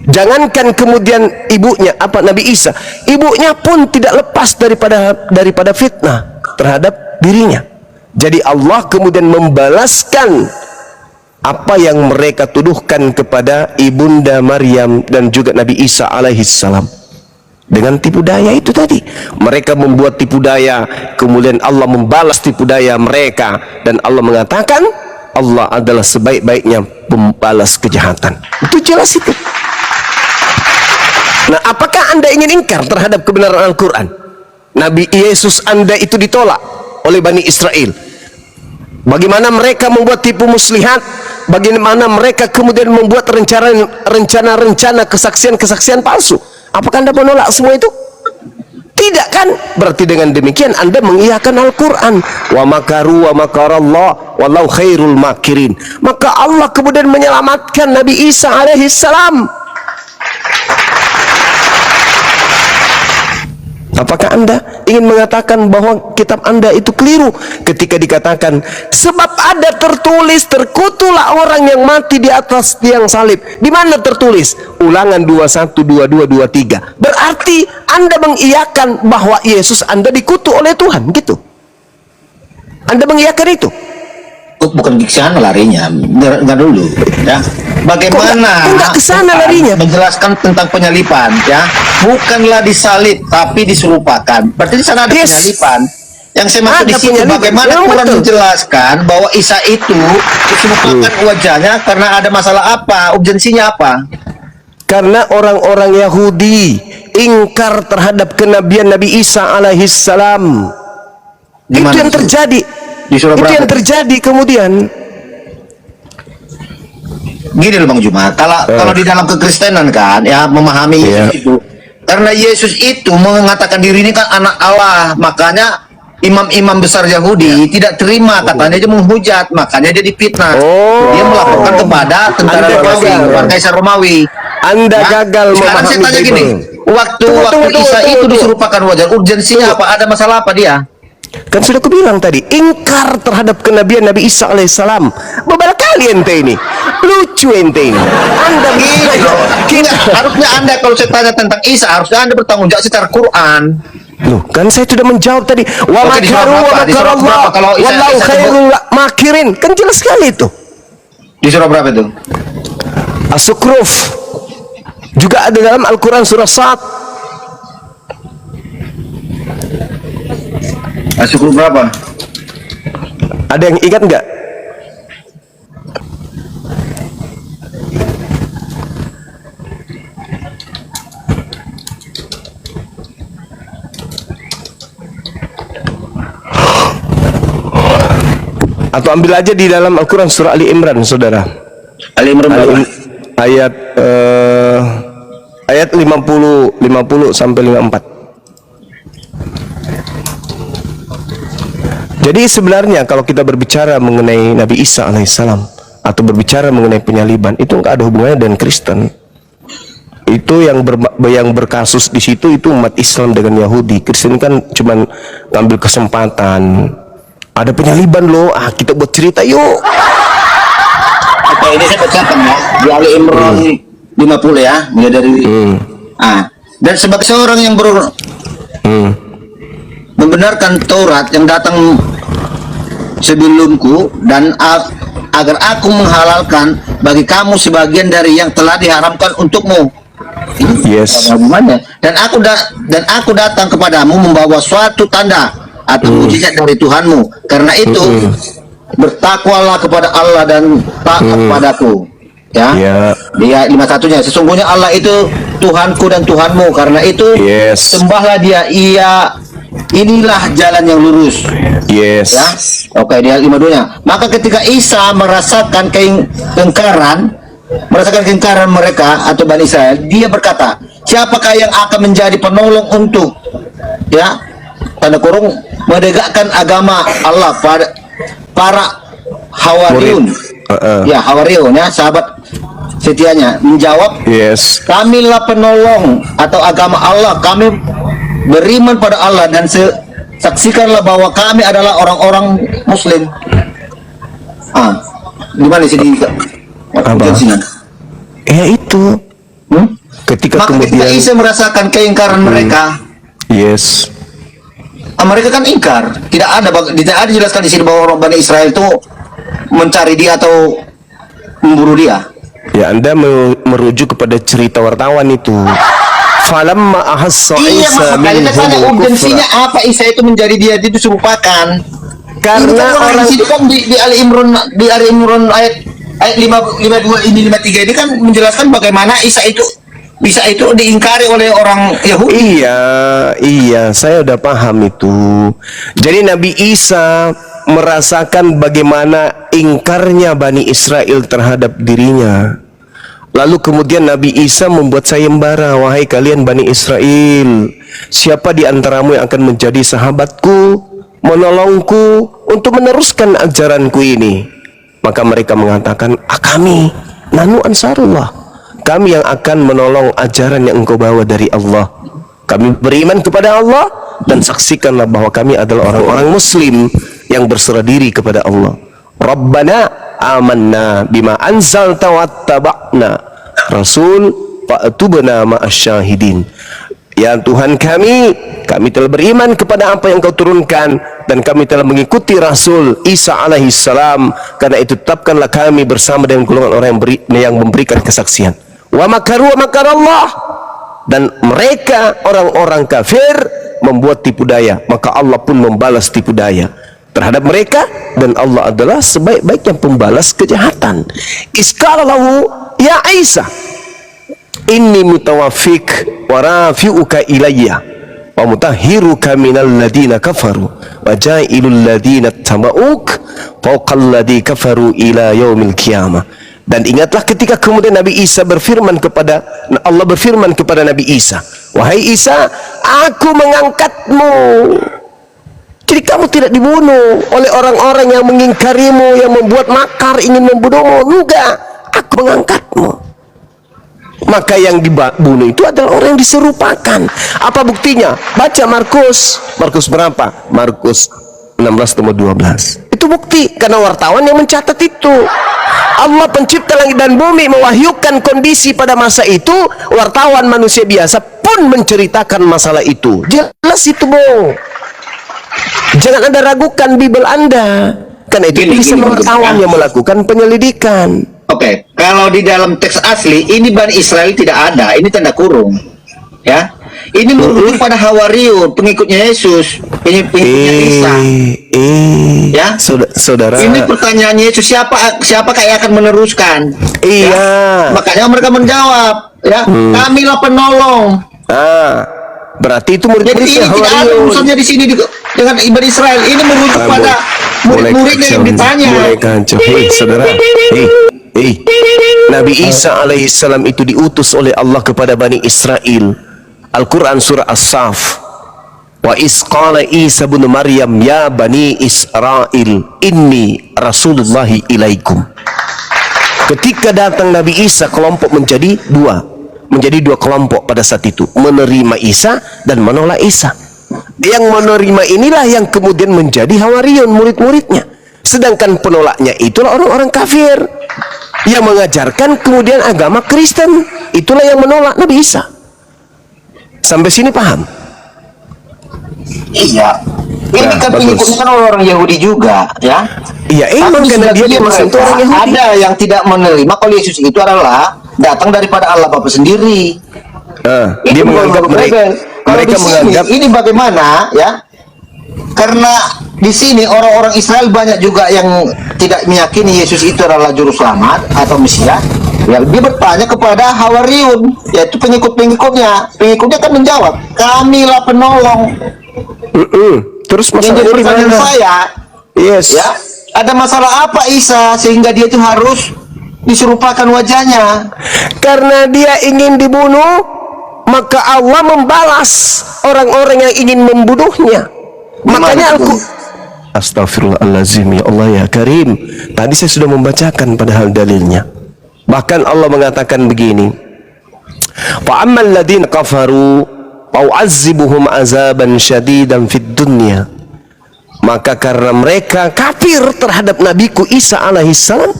Jangankan kemudian ibunya, apa Nabi Isa, ibunya pun tidak lepas daripada fitnah terhadap dirinya. Jadi Allah kemudian membalaskan apa yang mereka tuduhkan kepada ibunda Maryam dan juga Nabi Isa alaihissalam dengan tipu daya itu tadi. Mereka membuat tipu daya, kemudian Allah membalas tipu daya mereka, dan Allah mengatakan Allah adalah sebaik-baiknya pembalas kejahatan. Itu jelas itu. Nah, apakah Anda ingin ingkar terhadap kebenaran Al-Quran? Nabi Yesus Anda itu ditolak oleh Bani Israel. Bagaimana mereka membuat tipu muslihat, bagaimana mereka kemudian membuat rencana-rencana kesaksian-kesaksian palsu. Apakah Anda menolak semua itu? Tidak kan? Berarti dengan demikian Anda mengiyakan Al-Quran. Wa makaru wa makarallah wallahu khairul makirin. Maka Allah kemudian menyelamatkan Nabi Isa alaihissalam. Apakah Anda ingin mengatakan bahwa kitab Anda itu keliru ketika dikatakan sebab ada tertulis terkutulah orang yang mati di atas tiang salib? Di mana tertulis? Ulangan 21, 22, 23. Berarti Anda mengiyakan bahwa Yesus Anda dikutuk oleh Tuhan, gitu. Anda mengiyakan itu? Bukan ke sana larinya, nggak dulu, ya. Bagaimana enggak ke sana larinya? Menjelaskan tentang penyalipan, ya. Bukanlah disalib, tapi diserupakan. Berarti di sana ada penyalipan. Yang saya maksud di sini bagaimana Quran menjelaskan bahwa Isa itu diserupakan wajahnya karena ada masalah apa? Urgensinya apa? Karena orang-orang Yahudi ingkar terhadap kenabian Nabi Isa alaihissalam. Itu yang terjadi. Itu yang terjadi kemudian. Gini loh Bang Juma, kalau di dalam kekristenan kan, ya memahami itu. Karena Yesus itu mengatakan diri ini kan anak Allah, makanya imam-imam besar Yahudi tidak terima, katanya dia menghujat, makanya dia difitnah. Dia melaporkan kepada tentara Romawi, Kaisar Romawi. Anda gagal sekarang saya tanya gini, waktu Isa itu diserupakan wajah, urgensinya apa? Ada masalah apa dia? Kan sudah aku bilang tadi, ingkar terhadap kenabian Nabi Isa alaihissalam. Beberapa kali ente ini, lucu ente ini. Anda harusnya Anda kalau saya tanya tentang Isa, harusnya Anda bertanggung jawab secara Quran. Loh, kan saya sudah menjawab tadi. Wa makaru wa makarallah wallahu khairul makirin. Kan jelas sekali itu. Di surah berapa itu? As-Sukruf. Juga ada dalam Al-Quran surah Sad. As-Sukruf berapa? Ada yang ingat nggak? Atau ambil aja di dalam Al-Quran surah Ali Imran, saudara. Ali Imran ayat 50 sampai 54. Jadi sebenarnya kalau kita berbicara mengenai Nabi Isa alaihissalam atau berbicara mengenai penyaliban, itu nggak ada hubungannya dengan Kristen. Itu yang berkasus di situ itu umat Islam dengan Yahudi. Kristen kan cuman ngambil kesempatan. Ada penyaliban loh, kita buat cerita yuk. Oke, ini saya bacakan ya di Ali Imran 50 ya, mulai dari dan sebagai seorang yang membenarkan Taurat yang datang sebelumku dan agar aku menghalalkan bagi kamu sebagian dari yang telah diharamkan untukmu. Yes. Ada hubungannya. Dan aku datang kepadamu membawa suatu tanda atau mujizat dari Tuhanmu. Karena itu bertakwalah kepada Allah dan taat padaku. Ya. Di ayat 51-nya, sesungguhnya Allah itu Tuhanku dan Tuhanmu. Karena itu sembahlah Dia. Inilah jalan yang lurus. Yes. Ya. Oke, di ayat 52-nya. Maka ketika Isa merasakan kengkaran mereka atau Bani Israel, dia berkata, siapakah yang akan menjadi penolong untuk tanda kurung menegakkan agama Allah pada para Hawariun. Ya, Hawariun ya, sahabat setianya menjawab, kamilah penolong atau agama Allah, kami beriman pada Allah dan saksikanlah bahwa kami adalah orang-orang Muslim. Gimana sih di ya itu ketika maka kemudian ketika Isa merasakan keingkaran mereka, mereka kan ingkar. Tidak ada dijelaskan di sini bahwa orang Bani Israel itu mencari dia atau memburu dia. Ya, Anda merujuk kepada cerita wartawan itu. Falamma ahassa Iya, Isa makanya tanya minhumul urgensinya kufra. apa Isa itu menjadi dia itu serupakan. Karena orang itu kan di Ali Imran ayat 52 ini 53 ini kan menjelaskan bagaimana Isa itu diingkari oleh orang Yahudi. Iya, saya udah paham itu. Jadi Nabi Isa merasakan bagaimana ingkarnya Bani Israel terhadap dirinya. Lalu kemudian Nabi Isa membuat sayembara, wahai kalian Bani Israel, siapa di antaramu yang akan menjadi sahabatku, menolongku untuk meneruskan ajaranku ini? Maka mereka mengatakan, kami, nanu ansarullah, kami yang akan menolong ajaran yang engkau bawa dari Allah. Kami beriman kepada Allah dan saksikanlah bahwa kami adalah orang-orang Muslim yang berserah diri kepada Allah. Rabbana amanna bima anzalta wattaba'na rasul fa'tubna ma'asyahidin. Ya Tuhan kami telah beriman kepada apa yang kau turunkan dan kami telah mengikuti Rasul Isa alaihi salam. Karena itu tetapkanlah kami bersama dengan golongan orang yang memberikan kesaksian. Wa makaru wa makarallah, dan mereka orang-orang kafir membuat tipu daya, maka Allah pun membalas tipu daya terhadap mereka, dan Allah adalah sebaik-baiknya pembalas kejahatan. Iskalallahu ya Isa, inni mutawaffik wa rafi'uka ilayya wa mutahhiruka minal ladina kafaru wa ja'ilul ladina tama'uk fawqal ladhi kafaru ila yaumil qiyamah. Dan ingatlah ketika kemudian Nabi Isa Allah berfirman kepada Nabi Isa, wahai Isa, aku mengangkatmu. Jadi kamu tidak dibunuh oleh orang-orang yang mengingkarimu, yang membuat makar ingin membunuhmu. Enggak, aku mengangkatmu. Maka yang dibunuh itu adalah orang yang diserupakan. Apa buktinya? Baca Markus berapa? Markus 16:12. Itu bukti, karena wartawan yang mencatat itu. Allah pencipta langit dan bumi mewahyukan kondisi pada masa itu, wartawan manusia biasa pun menceritakan masalah itu. Jelas itu, Bung. Jangan Anda ragukan Bible Anda, karena itu bisa wartawan yang melakukan penyelidikan. Oke, kalau di dalam teks asli ini Bani Israel tidak ada, ini tanda kurung, ya. Ini merujuk pada Hawariun, pengikutnya Yesus, pengikutnya Isa. Ya, saudara. Ini pertanyaan Yesus, siapakah yang akan meneruskan? Iya. Ya? Makanya mereka menjawab, ya, kamilah penolong. Berarti itu murid-murid Jadi ini tidak ada urusannya di sini dengan Bani Israel. Ini merujuk pada murid-muridnya yang ditanya. Mulai kacau. Saudara. Nabi Isa alaihissalam itu diutus oleh Allah kepada Bani Israel. Al-Quran surah As-Saf, wa isqala Isa bin Maryam ya Bani Israel inni Rasulullahi ilaikum. Ketika datang Nabi Isa, kelompok menjadi dua kelompok pada saat itu, menerima Isa dan menolak Isa. Yang menerima inilah yang kemudian menjadi Hawariun, murid-muridnya. Sedangkan penolaknya itulah orang-orang kafir yang mengajarkan kemudian agama Kristen. Itulah yang menolak Nabi Isa. Sampai sini paham? Iya. Ini kan pengikutnya kan orang Yahudi juga, ya. Iya, emang karena dia masuk orang Yahudi. Ada yang tidak menerima kalau Yesus itu adalah datang daripada Allah Bapa sendiri. Dia menganggap mereka Kalau di sini, menganggap ini bagaimana ya? Karena di sini orang-orang Israel banyak juga yang tidak meyakini Yesus itu adalah juru selamat atau Mesias. Ya, dia bertanya kepada Hawariun, yaitu pengikutnya. Pengikutnya kan menjawab, kamilah penolong. Terus Yang masalahnya jadi di pertanyaan mana? saya, Yes. ya, ada masalah apa Isa sehingga dia itu harus diserupakan wajahnya? Karena dia ingin dibunuh, maka Allah membalas orang-orang yang ingin membunuhnya. Makanya aku Astagfirullahalazim, ya Allah ya Karim. Tadi saya sudah membacakan padahal dalilnya. Bahkan Allah mengatakan begini, fa ammal ladzina kafaru fa'u'azzibuhum azaban syadidan fid dunya. Maka karena mereka kafir terhadap nabiku Isa alaihissalam,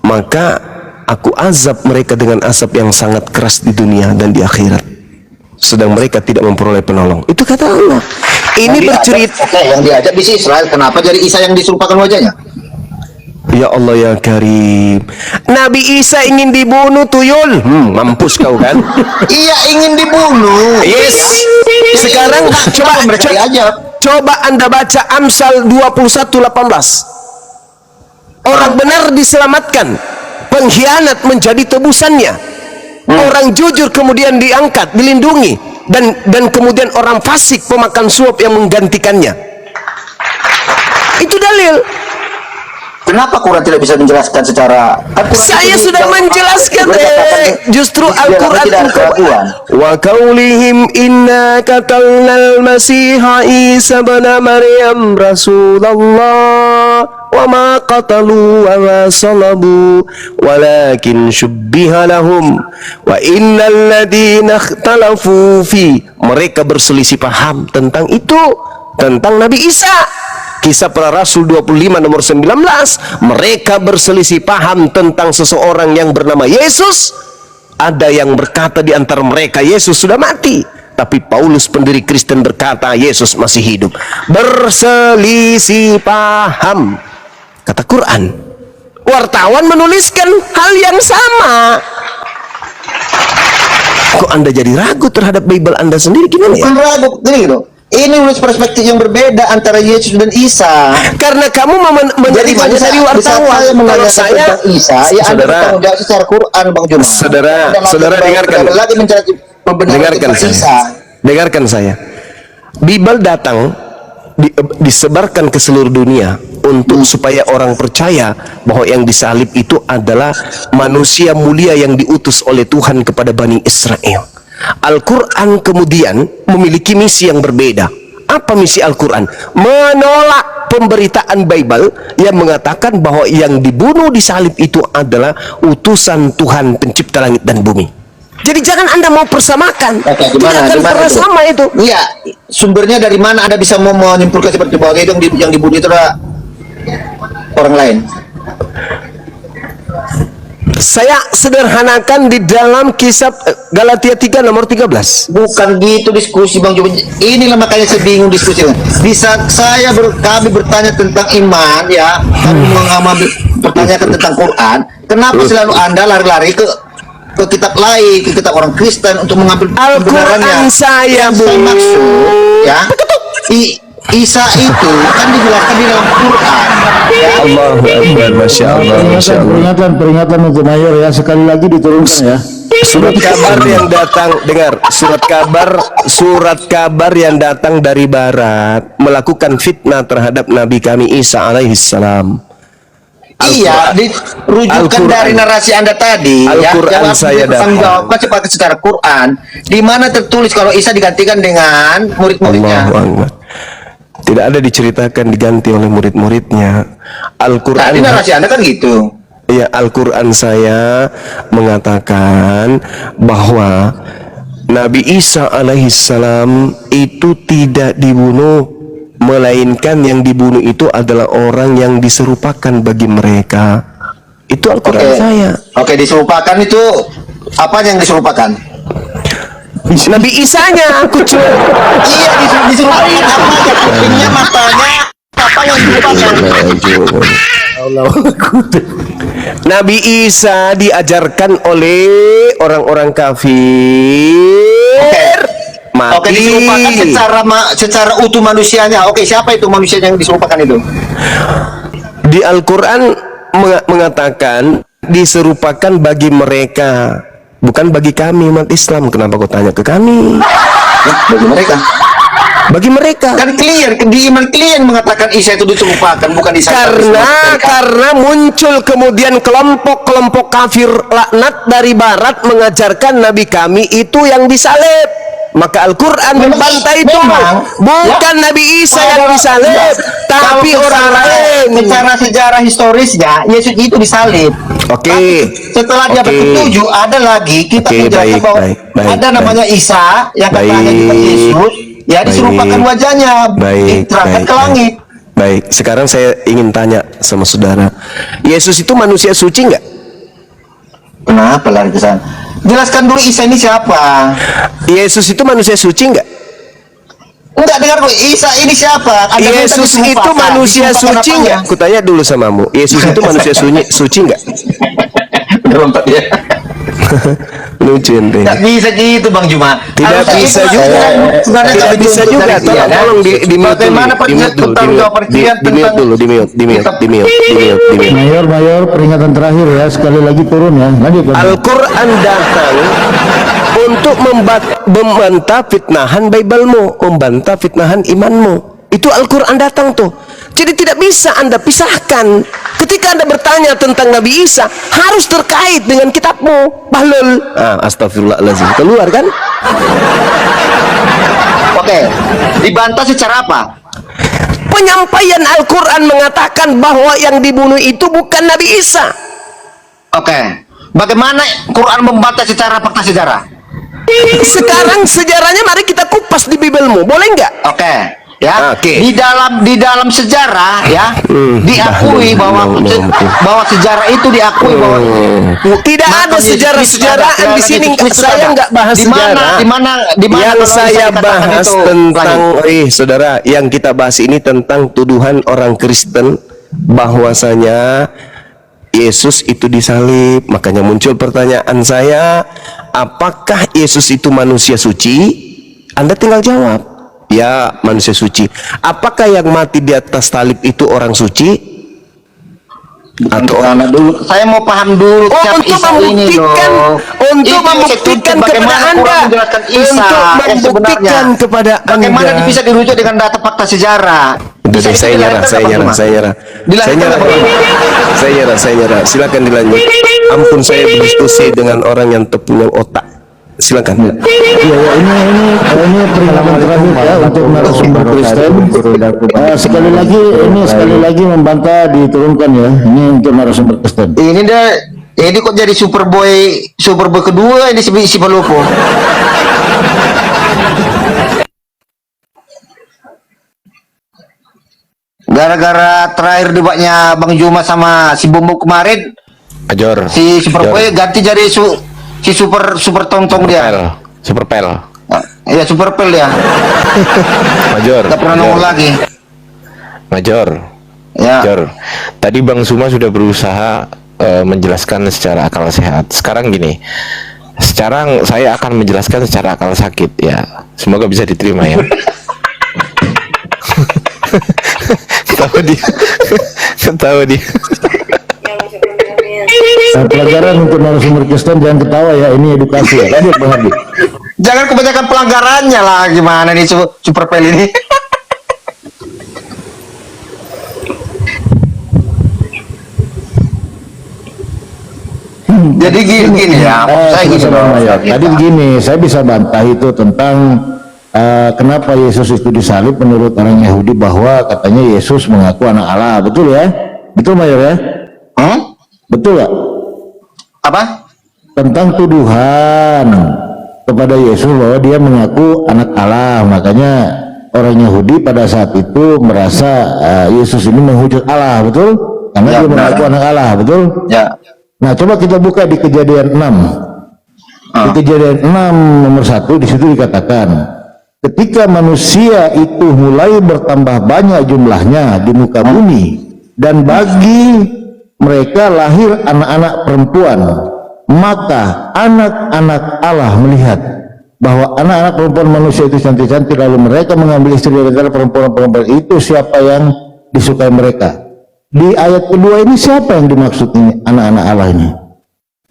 maka aku azab mereka dengan azab yang sangat keras di dunia dan di akhirat, sedang mereka tidak memperoleh penolong. Itu kata Allah. Ini bercerita yang diajak di Israel, kenapa jadi Isa yang diserupakan wajahnya? Ya Allah ya Karim, Nabi Isa ingin dibunuh tuyul. Mampus kau kan? Iya, ingin dibunuh. Yes. Sekarang coba Anda baca Amsal 21:18. Orang benar diselamatkan, pengkhianat menjadi tebusannya. Orang jujur kemudian diangkat, dilindungi, dan kemudian orang fasik pemakan suap yang menggantikannya. Itu dalil. Kenapa Quran tidak bisa menjelaskan secara? Saya sudah menjelaskan, justru Al-Quran wa qaulihim inna qatalnal masiha Isa ibn Maryam Rasulullah wa ma qatalu wa ma salabu walakin syubbiha lahum wa innal ladzina ikhtalafu fi, mereka berselisih paham tentang itu, tentang Nabi Isa. Kisah Para Rasul 25 nomor 19, mereka berselisih paham tentang seseorang yang bernama Yesus. Ada yang berkata di antara mereka Yesus sudah mati, tapi Paulus pendiri Kristen berkata Yesus masih hidup. Berselisih paham, kata Quran. Wartawan menuliskan hal yang sama. Kok Anda jadi ragu terhadap Bible Anda sendiri? Gimana ya? Bukan ragu, gini loh. Ini menulis perspektif yang berbeda antara Yesus dan Isa. Karena kamu menjadikan dari wartawan. Kalau saya, Isa, ya Anda bertanggung jawab secara Quran, Bang Juma. Saudara dengarkan. Dengarkan saya. Bible datang disebarkan ke seluruh dunia untuk supaya orang percaya bahwa yang disalib itu adalah manusia mulia yang diutus oleh Tuhan kepada Bani Israel. Al-Quran kemudian memiliki misi yang berbeda. Apa misi Al-Quran? Menolak pemberitaan Bible yang mengatakan bahwa yang dibunuh di salib itu adalah utusan Tuhan pencipta langit dan bumi. Jadi jangan Anda mau persamakan. Tidak akan pernah sama itu. Iya, sumbernya dari mana Anda bisa mau menyimpulkan seperti bahwa itu yang dibunuh itu adalah orang lain? Saya sederhanakan di dalam kisah Galatia 3 nomor 13. Bukan gitu diskusi, Bang Juma. Inilah makanya saya bingung diskusinya. Bisa kami bertanya tentang iman, ya, kami mengambil pertanyakan tentang Quran. Kenapa selalu Anda lari-lari ke kitab lain, ke kitab orang Kristen untuk mengambil Al-Quran saya maksud, ya, Isa itu kan dijelaskan di dalam Quran. Ya. Allahu Akbar, Masya Allah, Masya Allah. Peringatan untuk mayor ya, sekali lagi diturunkan ya. Surat kabar yang datang, dengar, surat kabar yang datang dari barat melakukan fitnah terhadap Nabi kami Isa alaihissalam. Iya, rujukan dari narasi Anda tadi. Al-Quran ya, saya jawabkan cepat secara Quran. Di mana tertulis kalau Isa digantikan dengan murid-muridnya? Tidak ada diceritakan diganti oleh murid-muridnya. Al-Quran. Tadi narasi Anda kan gitu. Iya, Al-Quran saya mengatakan bahwa Nabi Isa alaihissalam itu tidak dibunuh, melainkan yang dibunuh itu adalah orang yang diserupakan bagi mereka. Itu Al-Quran saya. Oke, diserupakan itu apa yang diserupakan? Nabi Isanya, aku cuma iya, disuruh apa? Kupingnya, matanya, apa yang yang dilupakan. Nabi Isa diajarkan oleh orang-orang kafir. Mati. Oke, diserupakan secara utuh manusianya. Oke, siapa itu manusia yang diserupakan itu? Di Al-Quran mengatakan diserupakan bagi mereka, bukan bagi kami umat Islam. Kenapa kau tanya ke kami? Bagi mereka. Bagi mereka. Kan clear, di iman clear mengatakan Isa itu diserupakan, bukan Isa. Karena muncul kemudian kelompok-kelompok kafir laknat dari barat mengajarkan Nabi kami itu yang disalib. Maka Al-Quran membantah itu, bukan Nabi Isa yang disalib, tapi orang lain. Secara sejarah historisnya Yesus itu disalib. Oke. Setelah dia bertujuh, ada lagi kita menjelaskan bahwa ada namanya Isa yang katanya juga Yesus, ya diserupakan wajahnya, diterangkan ke langit. Baik, sekarang saya ingin tanya sama saudara, Yesus itu manusia suci nggak? Kenapa lari ke sana? Jelaskan dulu Isa ini siapa? Yesus itu manusia suci nggak? Enggak, dengar gue, Isa ini siapa? Yesus itu manusia suci nggak? Kutanya dulu samamu, Yesus itu manusia suci nggak? Berontak ya. Lucu ente. Tidak bisa gitu Bang Juma. Tidak bisa juga. Tidak bisa juga. Tolong di mute bagaimana dulu. Di mute. Mayor, peringatan terakhir ya, sekali lagi turun ya. Lanjut. Al-Quran datang untuk membantah fitnahan Bible-mu, membantah fitnahan imanmu. Itu Al-Quran datang tuh. Jadi tidak bisa Anda pisahkan. Ketika Anda bertanya tentang Nabi Isa, harus terkait dengan kitabmu. Bahlul. Astagfirullahaladzim. Keluar kan? Oke. Dibantah secara apa? Penyampaian Al-Quran mengatakan bahwa yang dibunuh itu bukan Nabi Isa. Oke. Bagaimana Quran membantah secara fakta sejarah? Sekarang sejarahnya mari kita kupas di Bible-mu. Boleh nggak? Oke. Ya, di dalam sejarah ya diakui bahwa sejarah itu diakui bahwa tidak ada sejarah-sejaraan di sini. Saya nggak bahas sejarah. Di mana yang saya bahas tentang saudara, yang kita bahas ini tentang tuduhan orang Kristen bahwasanya Yesus itu disalib. Makanya muncul pertanyaan saya, apakah Yesus itu manusia suci? Anda tinggal jawab. Ya, manusia suci. Apakah yang mati di atas salib itu orang suci? Atau orang dulu? Saya mau paham dulu siapa Isa ini loh. Untuk membuktikan kepada Anda, untuk membuktikan kepada Anda. Bagaimana bisa dirujuk dengan data fakta sejarah? Saya nyerah. Silakan dilanjut. Ampun, saya berdiskusi dengan orang yang punya otak. Silakan. Iya, ini peringatan terakhir ya untuk narasumber Kristen. Sekali lagi membantah diturunkan ya. Ini untuk narasumber Kristen. Ini kok jadi Superboy kedua ini si Palopo. Gara-gara terakhir debatnya Bang Juma sama si Bombo kemarin, Ajor. Si Superboy ganti jadi si super tontong dia. Super pel. Iya, super pel ya. Major. Tak pernah nongol lagi. Major. Ya. Major. Tadi Bang Suma sudah berusaha menjelaskan secara akal sehat. Sekarang gini. Sekarang saya akan menjelaskan secara akal sakit ya. Semoga bisa diterima ya. Ketawa dia. Nah, pelajaran untuk narasumber Kristen, jangan ketawa ya, ini edukasi ya. Lanjut Bang Hardi. Jangan kebanyakan pelanggarannya lah, gimana nih super pel ini. Jadi gini ya, saya gini tadi begini, saya bisa bantah itu tentang kenapa Yesus itu disalib menurut orang Yahudi, bahwa katanya Yesus mengaku anak Allah, betul ya? Betul Mayor ya? Betul gak? Apa? Tentang tuduhan kepada Yesus bahwa dia mengaku anak Allah. Makanya orang Yahudi pada saat itu merasa Yesus ini menghujat Allah, betul? Karena dia mengaku anak Allah, betul? Ya. Nah, coba kita buka di Kejadian 6. Di Kejadian 6 nomor 1 di situ dikatakan, ketika manusia itu mulai bertambah banyak jumlahnya di muka bumi, dan bagi mereka lahir anak-anak perempuan, maka anak-anak Allah melihat bahwa anak-anak perempuan manusia itu cantik-cantik, lalu mereka mengambil istri dari antara perempuan-perempuan itu. Siapa yang disukai mereka? Di ayat kedua ini siapa yang dimaksud ini anak-anak Allah ini?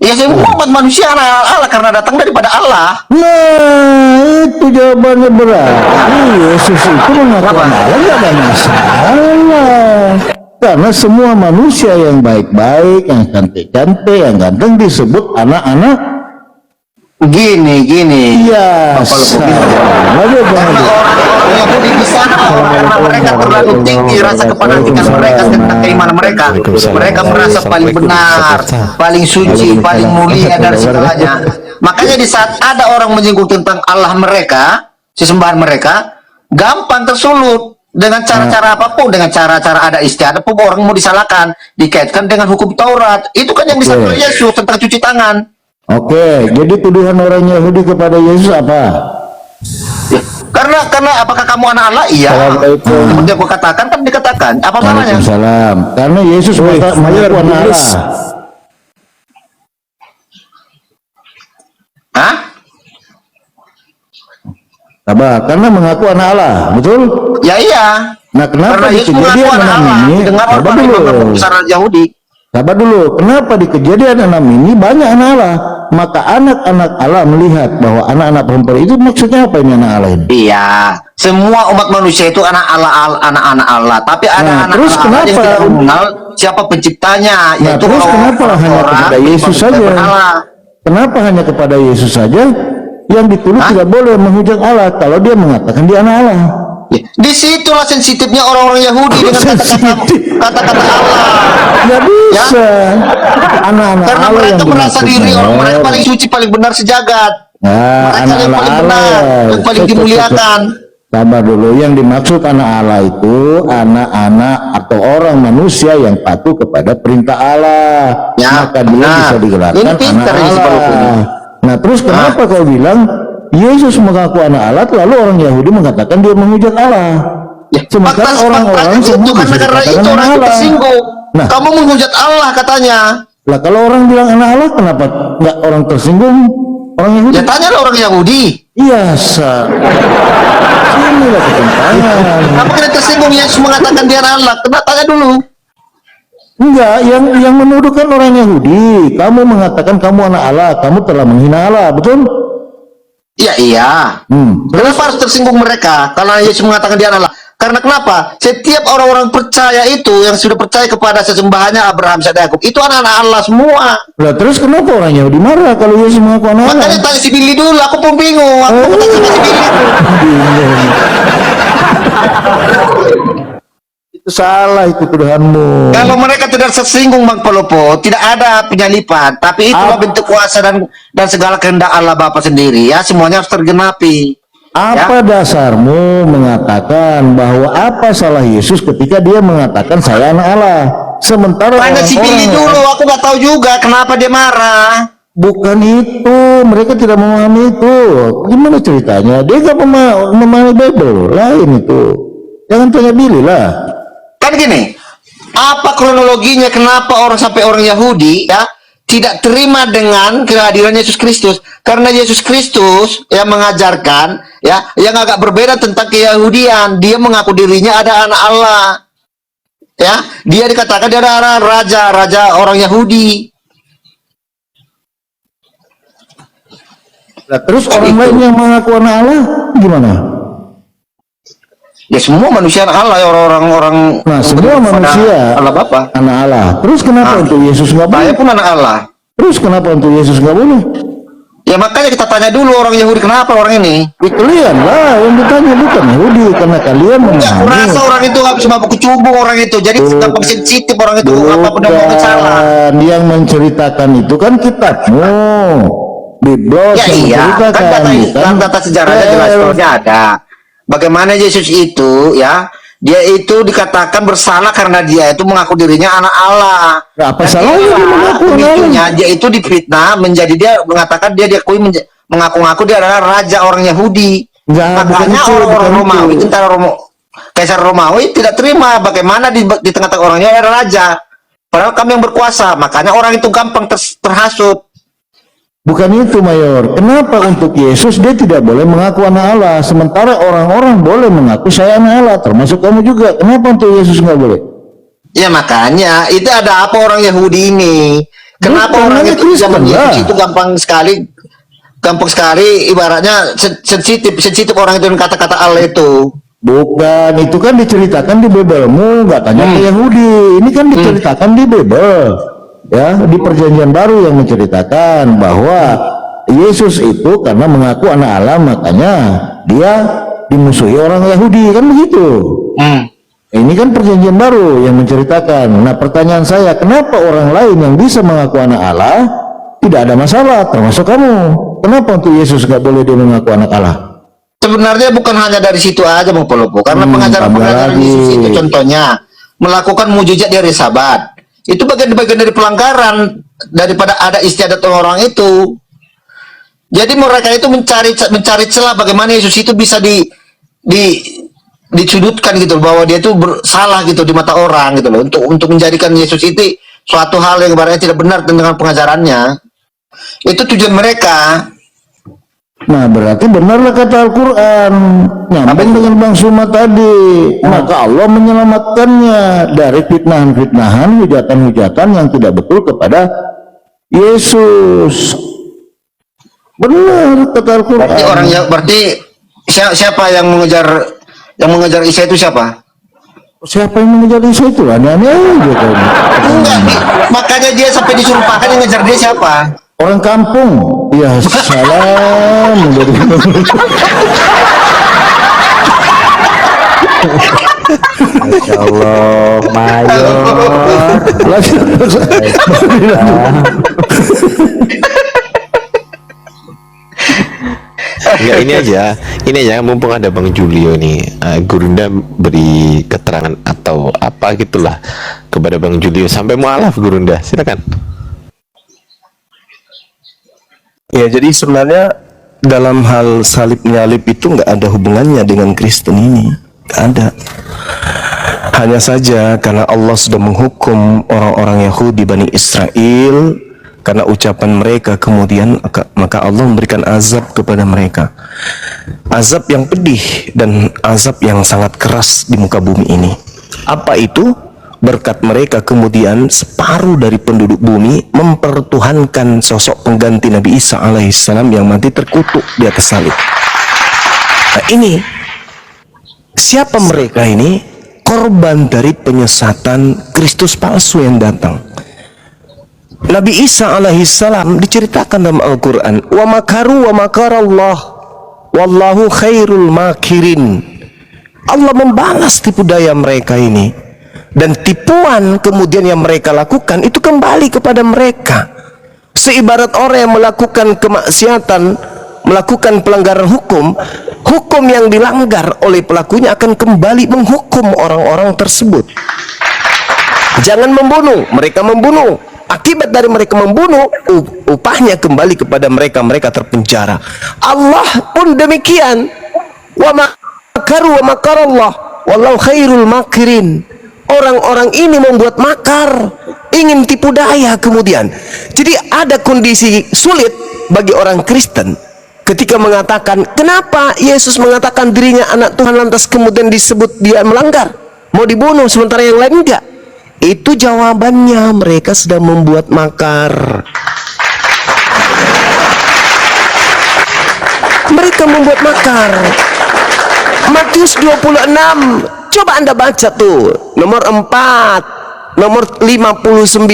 Ya semua umat manusia anak Allah karena datang daripada Allah. Nah, itu jawabannya berarti Yesus itu mengaku anak Allah, nggak ada masalah. Karena semua manusia yang baik-baik, yang cantik-cantik, yang ganteng disebut anak-anak. Gini. Iya, Karena orang Yahudi di sana, karena mereka terlalu tinggi rasa kepentingan mereka tentang keimanan mereka. Mereka merasa paling benar, paling suci, paling mulia dari segalanya. Makanya di saat ada orang menyinggung tentang Allah mereka, sesembahan mereka, gampang tersulut dengan cara-cara apapun, dengan cara-cara ada istiadat pun orang mau disalahkan, dikaitkan dengan hukum Taurat. Itu kan yang disampaikan Yesus tentang cuci tangan. Oke, jadi tuduhan orang Yahudi kepada Yesus apa? Ya, karena apakah kamu anak Allah? Iya. Seperti yang aku katakan kan dikatakan. Apa salahnya? Waalaikumsalam. Karena Yesus mengaku anak Allah. Hah? Sabar, karena mengaku anak Allah, betul? Ya iya. Nah, kenapa Karena di Yesus mengaku kejadian anak 6 Allah. ini? Dengar Sabar orang dulu. imam besar Yahudi. Sabar dulu, kenapa di kejadian 6 ini banyak anak Allah? Maka anak-anak Allah melihat bahwa anak-anak perempuan itu maksudnya apa ini anak Allah ini? Iya, semua umat manusia itu anak Allah, anak-anak Allah. Tapi ada anak terus Allah yang kenapa? tidak mengenal siapa penciptanya, Nah, yaitu terus kenapa hanya kepada Yesus saja? Kenapa hanya kepada Yesus saja yang ditulis tidak boleh menghujat Allah kalau dia mengatakan dia anak Allah? Ya, disitulah sensitifnya orang-orang Yahudi dengan kata-kata Allah. Nggak bisa. Anak-anak Karena Allah yang mereka merasa diri orang mereka paling suci, paling benar sejagat. Nah, Mereka yang paling benar, yang paling dimuliakan. Sabar dulu, yang dimaksud anak Allah itu anak-anak atau orang manusia yang patuh kepada perintah Allah. Ya, Maka dia bisa digelarkan ini anak pintar ini Allah. Nah, terus kenapa kau bilang Yesus mengaku anak Allah, lalu orang Yahudi mengatakan dia menghujat Allah? Ya, Sementara orang-orang itu semua bisa karena dikatakan itu orang anak itu Allah. tersinggung. Nah. Kamu menghujat Allah katanya. Lah kalau orang bilang anak Allah, kenapa nggak orang tersinggung? Orang Yahudi? Ya tanyalah orang Yahudi. Iya, inilah ketimpangan. Kamu kena tersinggung Yesus mengatakan dia anak Allah. Kena tanya dulu. Enggak, yang menuduhkan orang Yahudi. Kamu mengatakan kamu anak Allah, kamu telah menghina Allah, betul? Iya. Kenapa harus tersinggung mereka? Karena Yesus mengatakan dia anak Allah. Karena kenapa? Setiap orang-orang percaya itu yang sudah percaya kepada sesembahannya Abraham, Ishak, Yakub itu anak-anak Allah semua. Lah terus kenapa orang Yahudi marah kalau Yesus mengaku anak Allah? Makanya tanya si Billy dulu, aku pun bingung. Aku mau tanya sama si Billy. Itu salah itu tuduhanmu. Kalau mereka tidak tersinggung Bang Polopo, tidak ada penyalipan, tapi itulah bentuk kuasa dan segala kehendak Allah Bapa sendiri ya, semuanya harus tergenapi. Apa dasarmu mengatakan bahwa apa salah Yesus ketika dia mengatakan saya anak Allah? Sementara tanya si Billy dulu, aku nggak tahu juga kenapa dia marah. Bukan itu, mereka tidak memahami itu. Gimana ceritanya? Dia nggak memahami Bible, lain itu. Jangan tanya Billy lah. Kan gini, apa kronologinya kenapa orang Yahudi ya tidak terima dengan kehadiran Yesus Kristus? Karena Yesus Kristus yang mengajarkan ya yang agak berbeda tentang keyahudian. Dia mengaku dirinya ada anak Allah. Ya, dia dikatakan dia adalah raja orang Yahudi. Nah, terus orang lain yang mengaku anak Allah gimana? Ya semua manusia anak Allah, orang-orang. Nah, semua manusia Allah Bapa, anak Allah. Terus kenapa untuk Yesus nggak boleh? Saya pun anak Allah. Terus kenapa untuk Yesus nggak boleh? Ya makanya kita tanya dulu orang Yahudi kenapa orang ini. Kalian lah yang ditanya, bukan Yahudi, karena kalian Ya, aku memahami. rasa orang itu nggak cuma kecubung orang itu, jadi gampang sensitif orang itu, apapun yang mau salah. Yang menceritakan itu kan kitabmu, Biblos Ya yang iya, menceritakan, kan data sejarahnya jelas soalnya ada. Bagaimana Yesus itu ya, dia itu dikatakan bersalah karena dia itu mengaku dirinya anak Allah. Nah, apa salahnya dia mengaku pemicunya dia itu difitnah menjadi dia mengatakan dia diakui mengaku-ngaku dia adalah raja orang Yahudi. Enggak, bukan Makanya itu, orang-orang bukan Romawi, itu. tentara Kaisar Romawi tidak terima bagaimana di tengah-tengah orangnya ada raja. Padahal kami yang berkuasa, makanya orang itu gampang terhasut. Bukan itu, Mayor. Kenapa untuk Yesus dia tidak boleh mengaku anak Allah, sementara orang-orang boleh mengaku saya anak Allah, termasuk kamu juga. Kenapa untuk Yesus nggak boleh? Ya makanya itu ada apa orang Yahudi ini? Kenapa Bukan, orang hanya itu zaman Kristen lah. Yesus itu gampang sekali, ibaratnya sensitif orang itu dengan kata-kata Allah itu. Bukan, itu kan diceritakan di Bibelmu, nggak tanya ke Yahudi. Ini kan diceritakan di Bibel, ya, di Perjanjian Baru yang menceritakan bahwa Yesus itu karena mengaku anak Allah, makanya dia dimusuhi orang Yahudi, kan begitu. Ini kan Perjanjian Baru yang menceritakan. Nah, pertanyaan saya, kenapa orang lain yang bisa mengaku anak Allah tidak ada masalah, termasuk kamu? Kenapa untuk Yesus nggak boleh dia mengaku anak Allah? Sebenarnya bukan hanya dari situ aja Bang Polopo, karena pengajaran-pengajaran Yesus itu contohnya melakukan mujizat di hari Sabat. Itu bagian-bagian dari pelanggaran daripada ada istiadat orang itu. Jadi mereka itu mencari celah bagaimana Yesus itu bisa disudutkan gitu, bahwa dia itu salah gitu di mata orang gitu loh, untuk menjadikan Yesus itu suatu hal yang ibaratnya tidak benar dengan pengajarannya. Itu tujuan mereka. Nah, berarti benarlah kata Al-Quran, nyambung dengan Bang Suma tadi. Maka Allah menyelamatkannya dari fitnahan-fitnahan, hujatan-hujatan yang tidak betul kepada Yesus. Benar kata Al-Quran. Berarti siapa yang mengejar Isa itu siapa? Siapa yang mengejar Isa itu? Aneh-aneh aja kayaknya. Enggak, makanya dia sampai disuruh pakai, yang ngejar dia siapa? Orang kampung. Ya salam. Masya Allah, Mayor. Enggak, ini aja mumpung ada Bang Julio nih, Gurunda beri keterangan atau apa gitulah kepada Bang Julio sampai mualaf. Gurunda, silakan. Ya, jadi sebenarnya dalam hal salib nyalib itu nggak ada hubungannya dengan Kristen ini, nggak ada. Hanya saja karena Allah sudah menghukum orang-orang Yahudi Bani Israel karena ucapan mereka, kemudian maka Allah memberikan azab kepada mereka, azab yang pedih dan azab yang sangat keras di muka bumi ini. Apa itu? Berkat mereka kemudian separuh dari penduduk bumi mempertuhankan sosok pengganti Nabi Isa alaihissalam yang mati terkutuk di atas salib. Nah, ini siapa mereka ini? Korban dari penyesatan Kristus palsu yang datang. Nabi Isa alaihissalam diceritakan dalam Al-Quran, wa makaru wa makarallah wallahu khairul makirin. Allah membalas tipu daya mereka ini, dan tipuan kemudian yang mereka lakukan itu kembali kepada mereka. Seibarat orang yang melakukan kemaksiatan, melakukan pelanggaran hukum, hukum yang dilanggar oleh pelakunya akan kembali menghukum orang-orang tersebut. Jangan membunuh, mereka membunuh. Akibat dari mereka membunuh, upahnya kembali kepada mereka, mereka terpenjara. Allah pun demikian. Wa makaru wa makarallah wallahu khairul makirin. Orang-orang ini membuat makar, ingin tipu daya kemudian. Jadi ada kondisi sulit bagi orang Kristen ketika mengatakan, kenapa Yesus mengatakan dirinya anak Tuhan lantas kemudian disebut dia melanggar, mau dibunuh sementara yang lain enggak? Itu jawabannya, mereka sedang membuat makar. Mereka membuat makar. Matius 26, coba Anda baca tuh, nomor 4, nomor 59.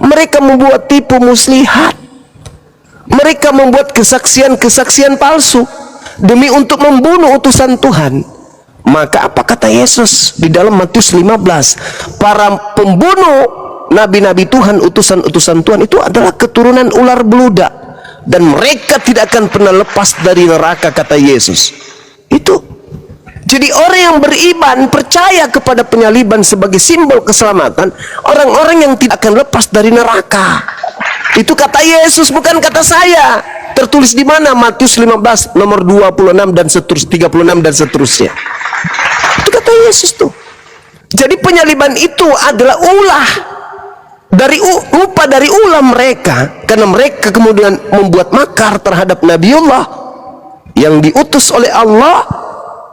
Mereka membuat tipu muslihat. Mereka membuat kesaksian-kesaksian palsu demi untuk membunuh utusan Tuhan. Maka apa kata Yesus di dalam Matius 15? Para pembunuh nabi-nabi Tuhan, utusan-utusan Tuhan itu adalah keturunan ular beludak, dan mereka tidak akan pernah lepas dari neraka, kata Yesus. Itu. Jadi orang yang beriman, percaya kepada penyaliban sebagai simbol keselamatan, orang-orang yang tidak akan lepas dari neraka. Itu kata Yesus, bukan kata saya. Tertulis di mana? Matius 15 nomor 26 dan seterusnya, 36 dan seterusnya. Itu kata Yesus tuh. Jadi penyaliban itu adalah ulah dari upah dari ulah mereka, karena mereka kemudian membuat makar terhadap Nabiullah yang diutus oleh Allah,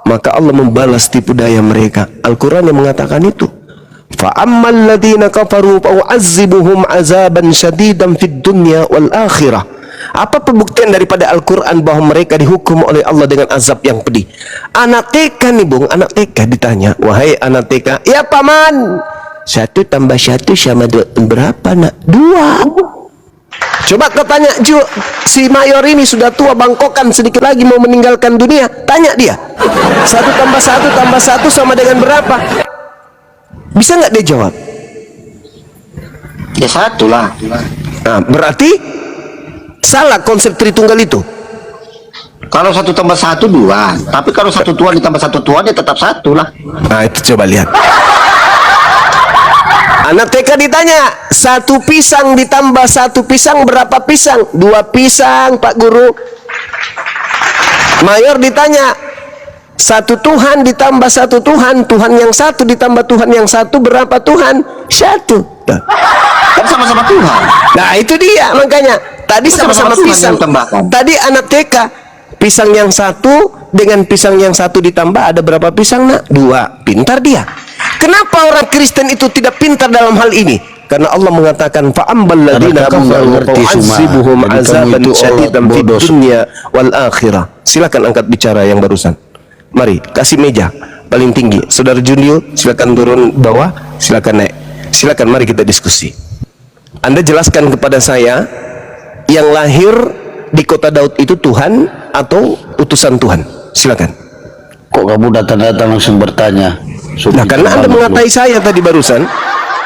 maka Allah membalas tipu daya mereka. Al-Quran yang mengatakan itu. فَأَمَّا الَّذِينَ كَفَرُوا فَأُعَذِّبُهُمْ عَذَابًا شَدِيدًا فِي الدُّنْيَا وَالْآخِرَةِ. Apa pembuktian daripada Al-Quran bahwa mereka dihukum oleh Allah dengan azab yang pedih? Anak TK nih bung, anak TK ditanya, wahai anak TK, ya paman, 1 tambah 1 sama 2 berapa nak? 2. Coba kau tanya Ju, si mayor ini sudah tua bangkokan, sedikit lagi mau meninggalkan dunia, tanya dia, 1 tambah 1 tambah 1 sama dengan berapa? Bisa nggak dia jawab? Ya 1 lah. Nah, berarti salah konsep Tritunggal itu. Kalau 1 tambah 1 2, tapi kalau 1 Tuhan ditambah 1 Tuhan ya tetap 1 lah. Nah itu coba lihat. Anak TK ditanya, 1 pisang ditambah 1 pisang berapa pisang? 2 pisang Pak Guru. Mayor ditanya, 1 Tuhan ditambah 1 Tuhan, Tuhan yang 1 ditambah Tuhan yang 1 berapa Tuhan? 1. Kan sama-sama Tuhan. Nah itu dia makanya. Tadi sama-sama pisang. Tadi anak TK, pisang yang 1 dengan pisang yang 1 ditambah ada berapa pisang nak? 2. Pintar dia. Kenapa orang Kristen itu tidak pintar dalam hal ini? Karena Allah mengatakan fa'ambal ladzina kafaru fa'azibuhum azaban syadidan fid dunya wal akhirah. Silakan angkat bicara yang barusan. Mari kasih meja paling tinggi. Saudara Junio silakan turun bawah, silakan naik. Silakan mari kita diskusi. Anda jelaskan kepada saya, yang lahir di kota Daud itu Tuhan atau utusan Tuhan? Silakan. Kok kamu datang-datang langsung bertanya? Nah, karena Anda mengatai saya tadi barusan.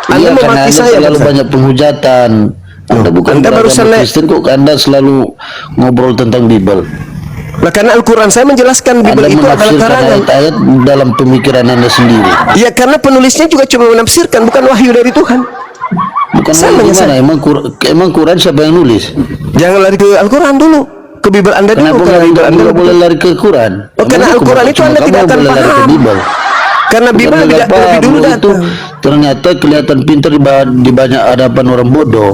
Anda Iya, karena memaki Anda saya selalu barusan. banyak penghujatan. Anda bukan Anda barusan naik. Kristen, kok Anda selalu ngobrol tentang Bible. Nah, karena Al-Quran saya menjelaskan Bible Anda itu adalah menafsirkan karangan. ayat-ayat dalam pemikiran Anda sendiri. Ya karena penulisnya juga cuma menafsirkan, bukan wahyu dari Tuhan. Bukan Saya lagi menyesal. gimana? Emang Quran siapa yang nulis? Jangan lari ke Al-Quran dulu, ke Bible Anda dulu. Kenapa Karena Bible Anda nggak boleh lari ke Quran? Oh, karena Emang Al-Quran itu cuma Anda kamu tidak akan boleh lari ke paham. Bible. Karena Bible Bukan lebih nggak paham, dulu itu datang. ternyata kelihatan pintar di banyak hadapan orang bodoh.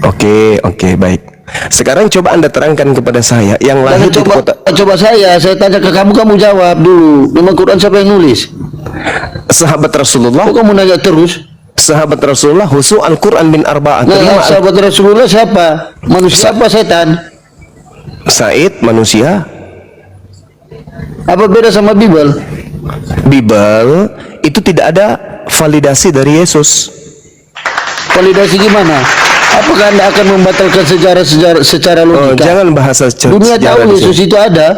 Oke, baik. Sekarang coba Anda terangkan kepada saya yang lahir di kota. Coba saya tanya ke kamu jawab dulu. Memang Quran siapa yang nulis? Sahabat Rasulullah. Kok kamu nanya terus? Sahabat Rasulullah husu Al-Quran bin Arba'ah. Nah, sahabat Rasulullah siapa? Manusia apa setan? Said manusia. Apa beda sama Bible? Bible itu tidak ada validasi dari Yesus. Validasi gimana? Apakah Anda akan membatalkan sejarah secara logika? Jangan bahasa Dunia sejarah tahu di Yesus sini. itu ada.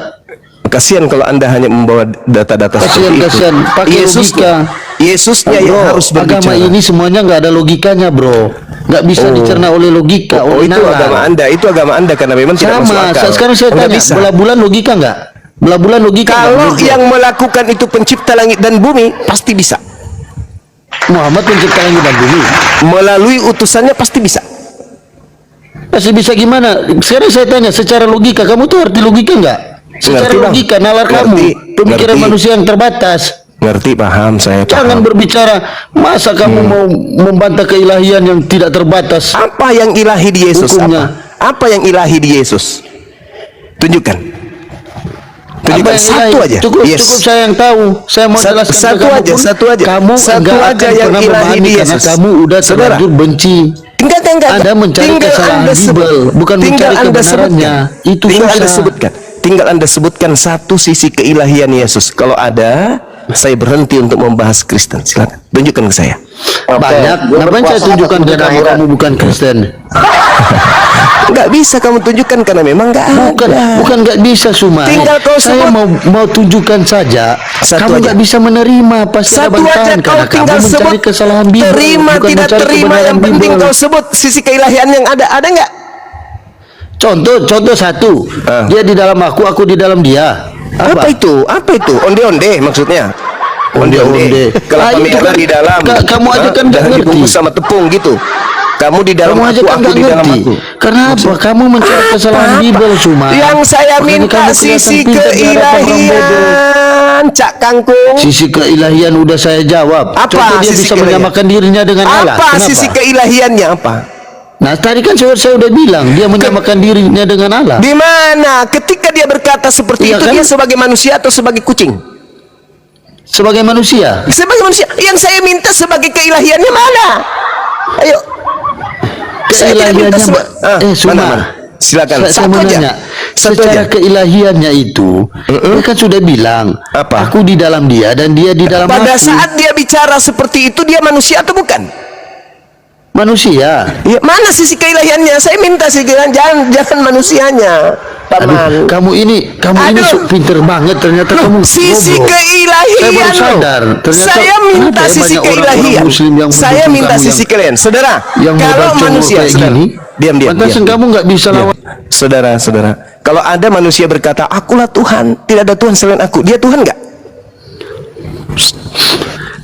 Kasihan kalau Anda hanya membawa data-data seperti itu. Kasihan, pakai logika. Yesusnya Bro, yang harus berbicara. agama ini semuanya nggak ada logikanya, bro. Nggak bisa dicerna oleh logika, oleh itu nalar. agama Anda, itu agama Anda karena memang tidak masuk Sama. akal. Sekarang saya Nggak tanya, bisa. belah-bulan logika nggak? Belah-bulan logika nggak? Kalau Menurut lo? yang melakukan itu pencipta langit dan bumi pasti bisa. Muhammad pencipta langit dan bumi, Melalui utusannya pasti bisa. pasti bisa gimana? Sekarang saya tanya, secara logika, kamu tuh arti logika nggak? Secara Ngerti, Bang. logika, nalar Ngerti, kamu, pemikiran ngerti. manusia yang terbatas. Ngerti, paham saya. Jangan Paham. berbicara, masa kamu mau membantah keilahian yang tidak terbatas? Apa yang ilahi di Yesus? Hukumnya. Apa yang ilahi di Yesus? Tunjukkan. Apa Tunjukkan yang satu ilahi? aja. Cukup Yes. saya yang tahu. Saya mau jelaskan satu ke kamu aja, pun, satu aja. Kamu Satu enggak aja akan yang pernah ilahi memahami di karena Yesus. kamu udah Saudara. terlanjur benci. Enggak. Anda mencari Tinggal kesalahan Anda sebut. Bible, bukan Tinggal mencari Anda kebenarannya. sebutkan. Itu Tinggal susah. Anda sebutkan. Tinggal Anda sebutkan satu sisi keilahian Yesus. Kalau ada, saya berhenti untuk membahas Kristen. Silakan tunjukkan ke saya. Banyak. Ngapain saya tunjukkan ke kamu bukan Kristen? Nggak bisa kamu tunjukkan karena memang nggak ada. Bukan nggak bisa, Suma. Tinggal kau Saya sebut. mau tunjukkan saja. Satu Kamu aja. nggak bisa menerima pasti ada Satu aja bantahan kau karena kamu tinggal mencari sebut. kesalahan Bible. Terima bukan tidak mencari terima kebenaran yang penting Bible. kau sebut sisi keilahian yang ada. Ada nggak? Contoh satu. Dia di dalam aku di dalam dia. Apa itu? Apa itu? Onde-onde maksudnya? Onde-onde. Kelapa Ah, itu merah kan- di dalam. kamu aja kan nggak jangan ngerti. dibungkus sama tepung gitu. Kamu di dalam Kamu aja aku, kan aku nggak di dalam ngerti. aku. Karena apa? Kamu mencari kesalahan Bible cuma. Yang saya Makanya minta kamu kelihatan sisi pintar di hadapan orang bodoh. keilahian, Cak Kangkung. Sisi keilahian udah saya jawab. Apa Contoh dia sisi bisa keilahian? menyamakan dirinya dengan Allah. Apa Kenapa? sisi keilahiannya apa? Nah tadi kan saya udah bilang dia menyamakan dirinya dengan Allah. Di mana ketika dia berkata seperti Iya itu kan? dia sebagai manusia atau sebagai kucing? Sebagai manusia. Sebagai manusia. Yang saya minta sebagai keilahiannya mana? Ayo. Saya tidak minta Keilahiannya Suma. mana? Silakan. Saya Satu mau aja. nanya, Satu secara aja. keilahiannya itu, dia kan sudah bilang, Apa? aku di dalam dia dan dia di dalam Pada aku. saat dia bicara seperti itu dia manusia atau bukan? Manusia. Ya, mana sisi keilahiannya? Saya minta sisi keilahian, jangan manusianya. Aduh, kamu ini pinter banget ternyata kamu. Sisi goblok. keilahian. Saya baru sadar. Ternyata Saya minta ada sisi banyak orang-orang keilahian. Muslim yang Saya mendukung minta kamu sisi keilahian. Saudara, yang kalau modal manusia kayak saudara, gini, diam. pantasan kamu nggak bisa lawan. Saudara, kalau ada manusia berkata, akulah Tuhan, tidak ada Tuhan selain aku. Dia Tuhan nggak?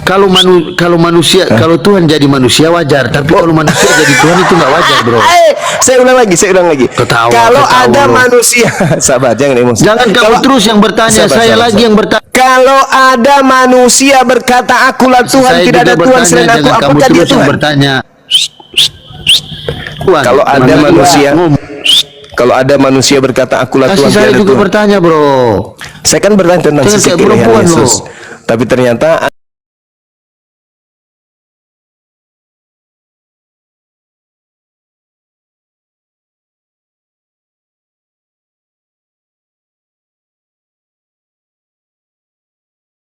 Kalau manusia, kalau Tuhan jadi manusia wajar, tapi kalau manusia jadi Tuhan itu nggak wajar, bro. Saya ulang lagi. Ketawa, Kalau ketawa ada lu. manusia, sabar, jangan emosi. Jangan kamu terus yang bertanya, saya lagi yang bertanya. Kalau ada manusia berkata, akulah Tuhan, Saya tidak juga ada Tuhan bertanya, selain aku, jangan kamu apakah dia terus yang Tuhan? bertanya. Tuhan, Kalau ada Tuhan manusia, ngomong. kalau ada manusia berkata, akulah Kasih Tuhan, saya tidak ada juga Tuhan. bertanya, bro. Saya kan bertanya tentang Jangan sisi kayak keilahian perempuan, Yesus. loh. Tapi ternyata